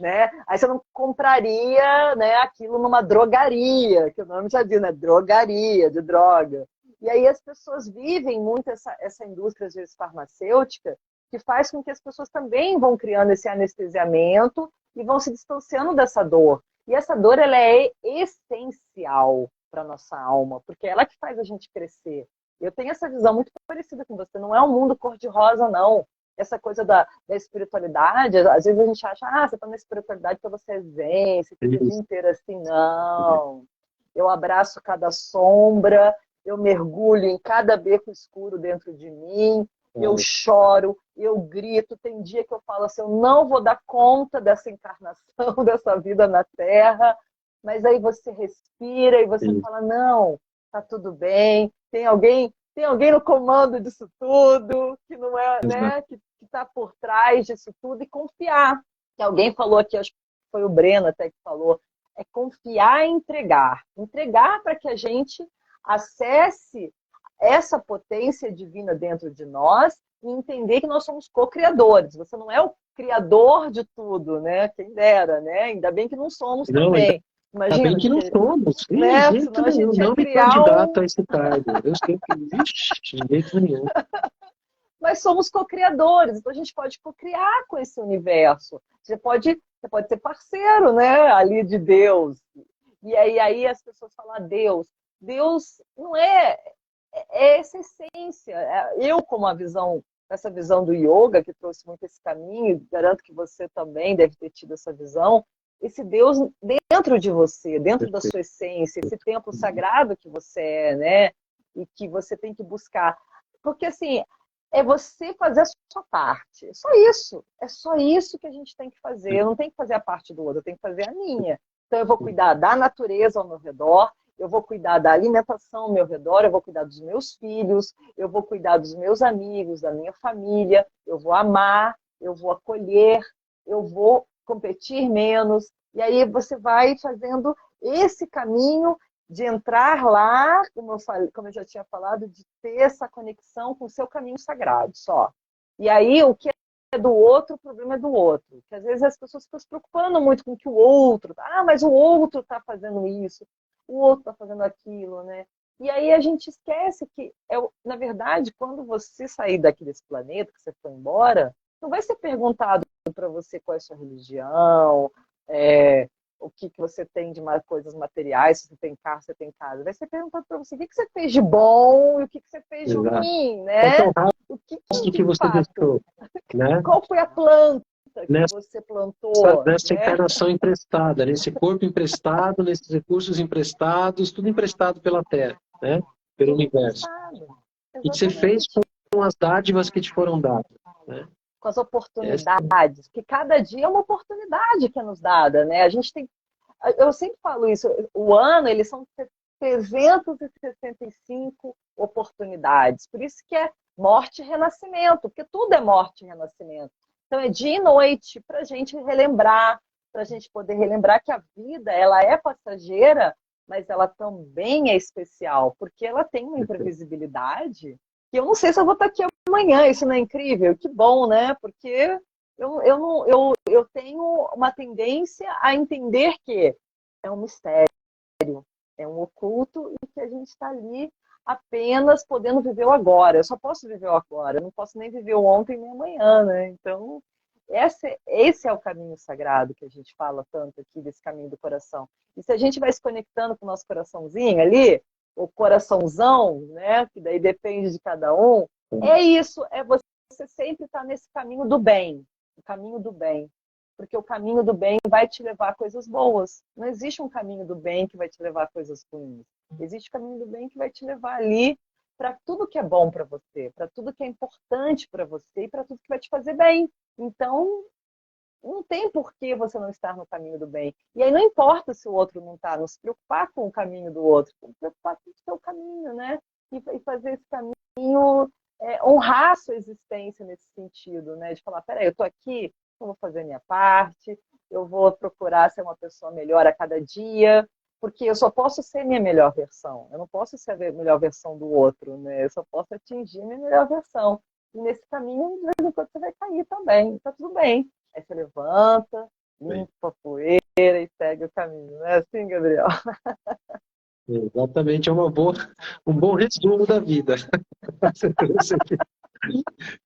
A: Né? Aí você não compraria, né, aquilo numa drogaria, que o nome já diz, né? Drogaria, de droga. E aí as pessoas vivem muito essa indústria, às vezes, farmacêutica, que faz com que as pessoas também vão criando esse anestesiamento e vão se distanciando dessa dor. E essa dor, ela é essencial para a nossa alma, porque é ela que faz a gente crescer. Eu tenho essa visão muito parecida com você. Não é um mundo cor-de-rosa, não. Essa coisa da espiritualidade, às vezes a gente acha, você está na espiritualidade porque você é zen, você fica o dia
B: Isso.
A: inteiro assim. Não. Eu abraço cada sombra, eu mergulho em cada beco escuro dentro de mim, eu choro, eu grito. Tem dia que eu falo assim, eu não vou dar conta dessa encarnação, dessa vida na Terra, mas aí você respira e você
B: Isso.
A: fala, não, tá tudo bem, tem alguém no comando disso tudo, que não é,
B: Exato.
A: né, que está por trás disso tudo, e confiar. Que alguém falou aqui, acho que foi o Breno até que falou, é confiar e entregar. Entregar para que a gente acesse essa potência divina dentro de nós e entender que nós somos co-criadores. Você não é o criador de tudo, né? Quem dera, né? Ainda bem que não somos
B: Não,
A: também.
B: ainda bem
A: Imagina,
B: que não somos. De
A: né?
B: jeito
A: Senão a
B: nenhum.
A: gente ia
B: Não me
A: criar
B: candidato a esse cargo. Eu sei que. Vixe, de jeito nenhum.
A: mas somos co-criadores, então a gente pode co-criar com esse universo. Você pode ser parceiro, né, ali de Deus. E aí as pessoas falam, Deus. Deus não é essa essência. Eu, como essa visão do yoga, que trouxe muito esse caminho, garanto que você também deve ter tido essa visão, esse Deus dentro de você, dentro da sua essência, esse templo sagrado que você é, né? E que você tem que buscar. Porque, assim, é você fazer a sua parte. É só isso que a gente tem que fazer. Eu não tenho que fazer a parte do outro, eu tenho que fazer a minha. Então, eu vou cuidar da natureza ao meu redor, eu vou cuidar da alimentação ao meu redor, eu vou cuidar dos meus filhos, eu vou cuidar dos meus amigos, da minha família, eu vou amar, eu vou acolher, eu vou competir menos. E aí você vai fazendo esse caminho de entrar lá, como eu já tinha falado, de ter essa conexão com o seu caminho sagrado só. E aí o que é do outro, o problema é do outro. Que às vezes as pessoas ficam se preocupando muito com o que o outro, mas o outro está fazendo isso, o outro está fazendo aquilo, né? E aí a gente esquece que, na verdade, quando você sair daqui desse planeta, que você foi embora, não vai ser perguntado para você qual é a sua religião, o que você tem de coisas materiais, se você tem carro, se você tem casa. Vai ser perguntado para você o que você fez de bom e o que você fez de
B: Exato.
A: ruim,
B: Qual que é
A: né?
B: o
A: O que
B: rastro
A: de
B: que você
A: fato?
B: deixou, né?
A: Qual foi a planta que você plantou,
B: nessa
A: né?
B: encarnação emprestada, nesse corpo emprestado, nesses recursos emprestados, tudo emprestado pela Terra, né? Pelo
A: Tudo
B: universo.
A: emprestado.
B: E que você fez
A: Exatamente.
B: com as dádivas que te foram dadas, né?
A: Com as
B: Essa,
A: oportunidades, que cada dia é uma oportunidade que é nos dada, né? A gente tem, eu sempre falo isso, o ano, eles são 365 oportunidades, por isso que é morte e renascimento, porque tudo é morte e renascimento. Então é dia e noite para a gente relembrar, para a gente poder relembrar que a vida, ela é passageira, mas ela também é especial, porque ela tem uma imprevisibilidade que eu não sei se eu vou estar aqui amanhã. Isso não é incrível? Que bom, né? Porque eu tenho uma tendência a entender que é um mistério, é um oculto e que a gente está ali apenas podendo viver o agora. Eu só posso viver o agora, eu não posso nem viver o ontem nem amanhã, né? Então, esse é o caminho sagrado que a gente fala tanto aqui, desse caminho do coração. E se a gente vai se conectando com o nosso coraçãozinho ali, o coraçãozão, né? Que daí depende de cada um, é isso, é você sempre estar nesse caminho do bem, o caminho do bem. Porque o caminho do bem vai te levar a coisas boas. Não existe um caminho do bem que vai te levar a coisas ruins. Existe o caminho do bem que vai te levar ali para tudo que é bom para você, para tudo que é importante para você e para tudo que vai te fazer bem. Então, não tem por que você não estar no caminho do bem. E aí não importa se o outro não está, não se preocupar com o caminho do outro, se preocupar com o seu caminho, né? E fazer esse caminho, honrar a sua existência nesse sentido, né? De falar, peraí, eu estou aqui, eu vou fazer a minha parte, eu vou procurar ser uma pessoa melhor a cada dia, porque eu só posso ser minha melhor versão. Eu não posso ser a melhor versão do outro, né? Eu só posso atingir minha melhor versão. E nesse caminho, de vez em quando, você vai cair também. Tá tudo bem. Aí você levanta, limpa a poeira e segue o caminho. Não é assim, Gabriel?
B: exatamente, um bom resumo da vida. Você trouxe aqui.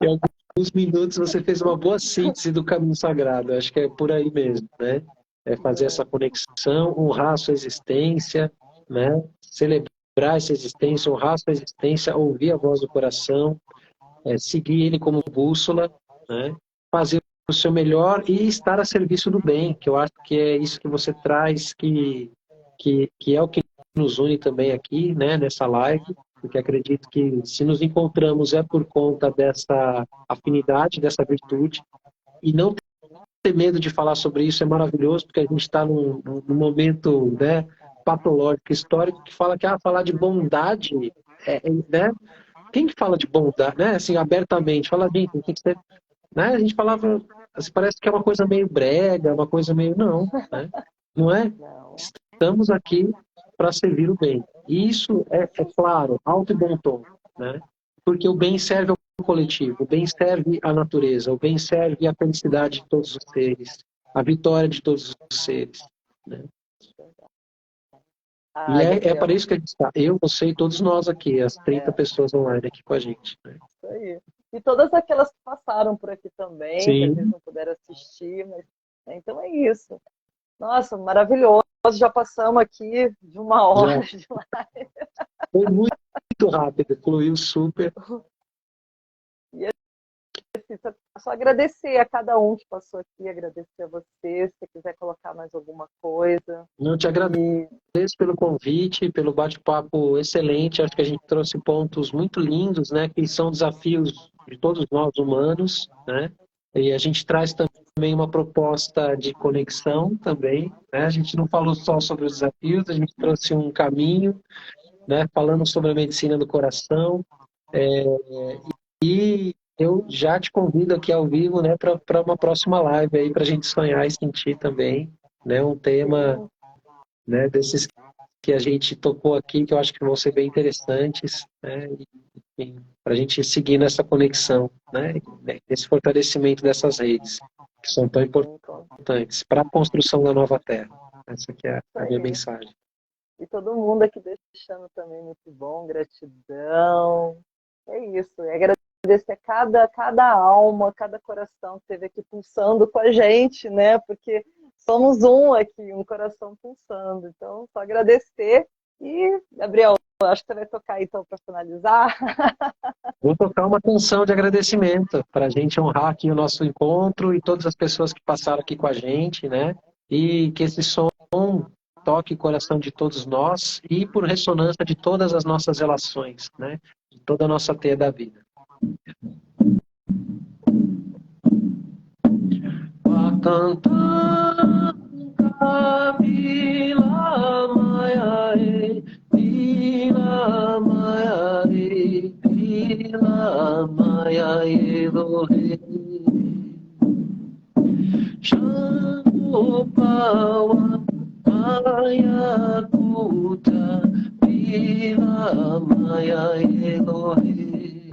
B: Em alguns minutos você fez uma boa síntese do caminho sagrado. Acho que é por aí mesmo, né? É fazer essa conexão, honrar a sua existência, né? Celebrar essa existência, honrar a sua existência, ouvir a voz do coração, seguir ele como bússola, né? Fazer o seu melhor e estar a serviço do bem, que eu acho que é isso que você traz, que é o que nos une também aqui, né, nessa live, porque acredito que se nos encontramos é por conta dessa afinidade, dessa virtude, e não ter medo de falar sobre isso é maravilhoso, porque a gente está num momento, né, patológico, histórico, que fala que falar de bondade, né, quem que fala de bondade, né, assim, abertamente, fala, gente, tem que ser, né, a gente falava, assim, parece que é uma coisa meio brega, uma coisa meio, não, né, não é?
A: Não.
B: Estamos aqui para servir o bem. E isso é claro, alto e bom tom, né? Porque o bem serve ao coletivo, o bem serve à natureza, o bem serve à felicidade de todos os seres, à vitória de todos os seres, né? E
A: Ah,
B: é
A: Gabriel,
B: para isso que a gente está. Eu, você e todos nós aqui, as 30
A: é
B: pessoas online aqui com a gente, né?
A: isso aí. E todas aquelas que passaram por aqui também, que às vezes
B: Sim,
A: não puderam assistir, mas então é isso. Nossa, maravilhoso. Já passamos aqui de uma hora
B: já
A: de live.
B: foi muito rápido, fluiu super.
A: E assim, só agradecer a cada um que passou aqui, agradecer a você, se você quiser colocar mais alguma coisa.
B: Não te agradeço
A: E
B: pelo convite, pelo bate-papo excelente. Acho que a gente trouxe pontos muito lindos, né? Que são desafios de todos nós humanos, né? E a gente traz também uma proposta de conexão também, né? A gente não falou só sobre os desafios, a gente trouxe um caminho, né? Falando sobre a medicina do coração. E eu já te convido aqui ao vivo, né? Para uma próxima live aí, para a gente sonhar e sentir também, né? Um tema,
A: sim,
B: né? Desses que a gente tocou aqui, que eu acho que vão ser bem interessantes, né? Para a gente seguir nessa conexão, né? Esse fortalecimento dessas redes, que são tão
A: sim, com
B: importantes para a construção da nova Terra. Essa que é
A: isso
B: a minha
A: aí.
B: mensagem.
A: E todo mundo aqui deixando também muito bom, gratidão. É isso, é agradecer a cada alma, cada coração que esteve aqui pulsando com a gente, né? Porque somos um aqui, um coração pulsando. Então, só agradecer. E, Gabriel, acho que você vai tocar então para finalizar.
B: Vou tocar uma canção de agradecimento para a gente honrar aqui o nosso encontro e todas as pessoas que passaram aqui com a gente, né? E que esse som toque o coração de todos nós e por ressonância de todas as nossas relações, né? De toda a nossa teia da vida. Vila Maya, Vila Maya, Vila Maya, Elohe. Shamupawa, Maya Kuta, Vila Maya, Elohe.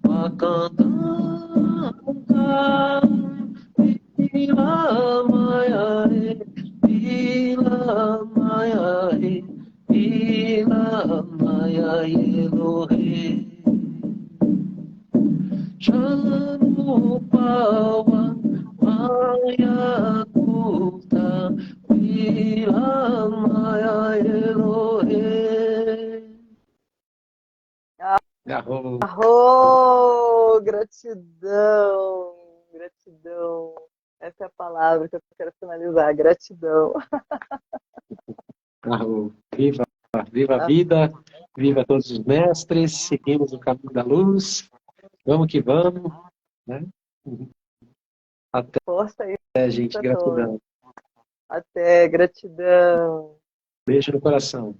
B: Wakanda, Vila Maya, Vila Maya, Vila Maya, Elohe. Shamupawa, Maya Kuta, Vila Maya, Elohe. Garrou.
A: Oh, gratidão, gratidão. Essa é a palavra que eu quero finalizar, gratidão.
B: Viva, viva a vida, viva todos os mestres, seguimos o caminho da luz, vamos que vamos, né? Até,
A: Força aí
B: gente,
A: para todos.
B: gratidão.
A: Até, gratidão.
B: Beijo no coração.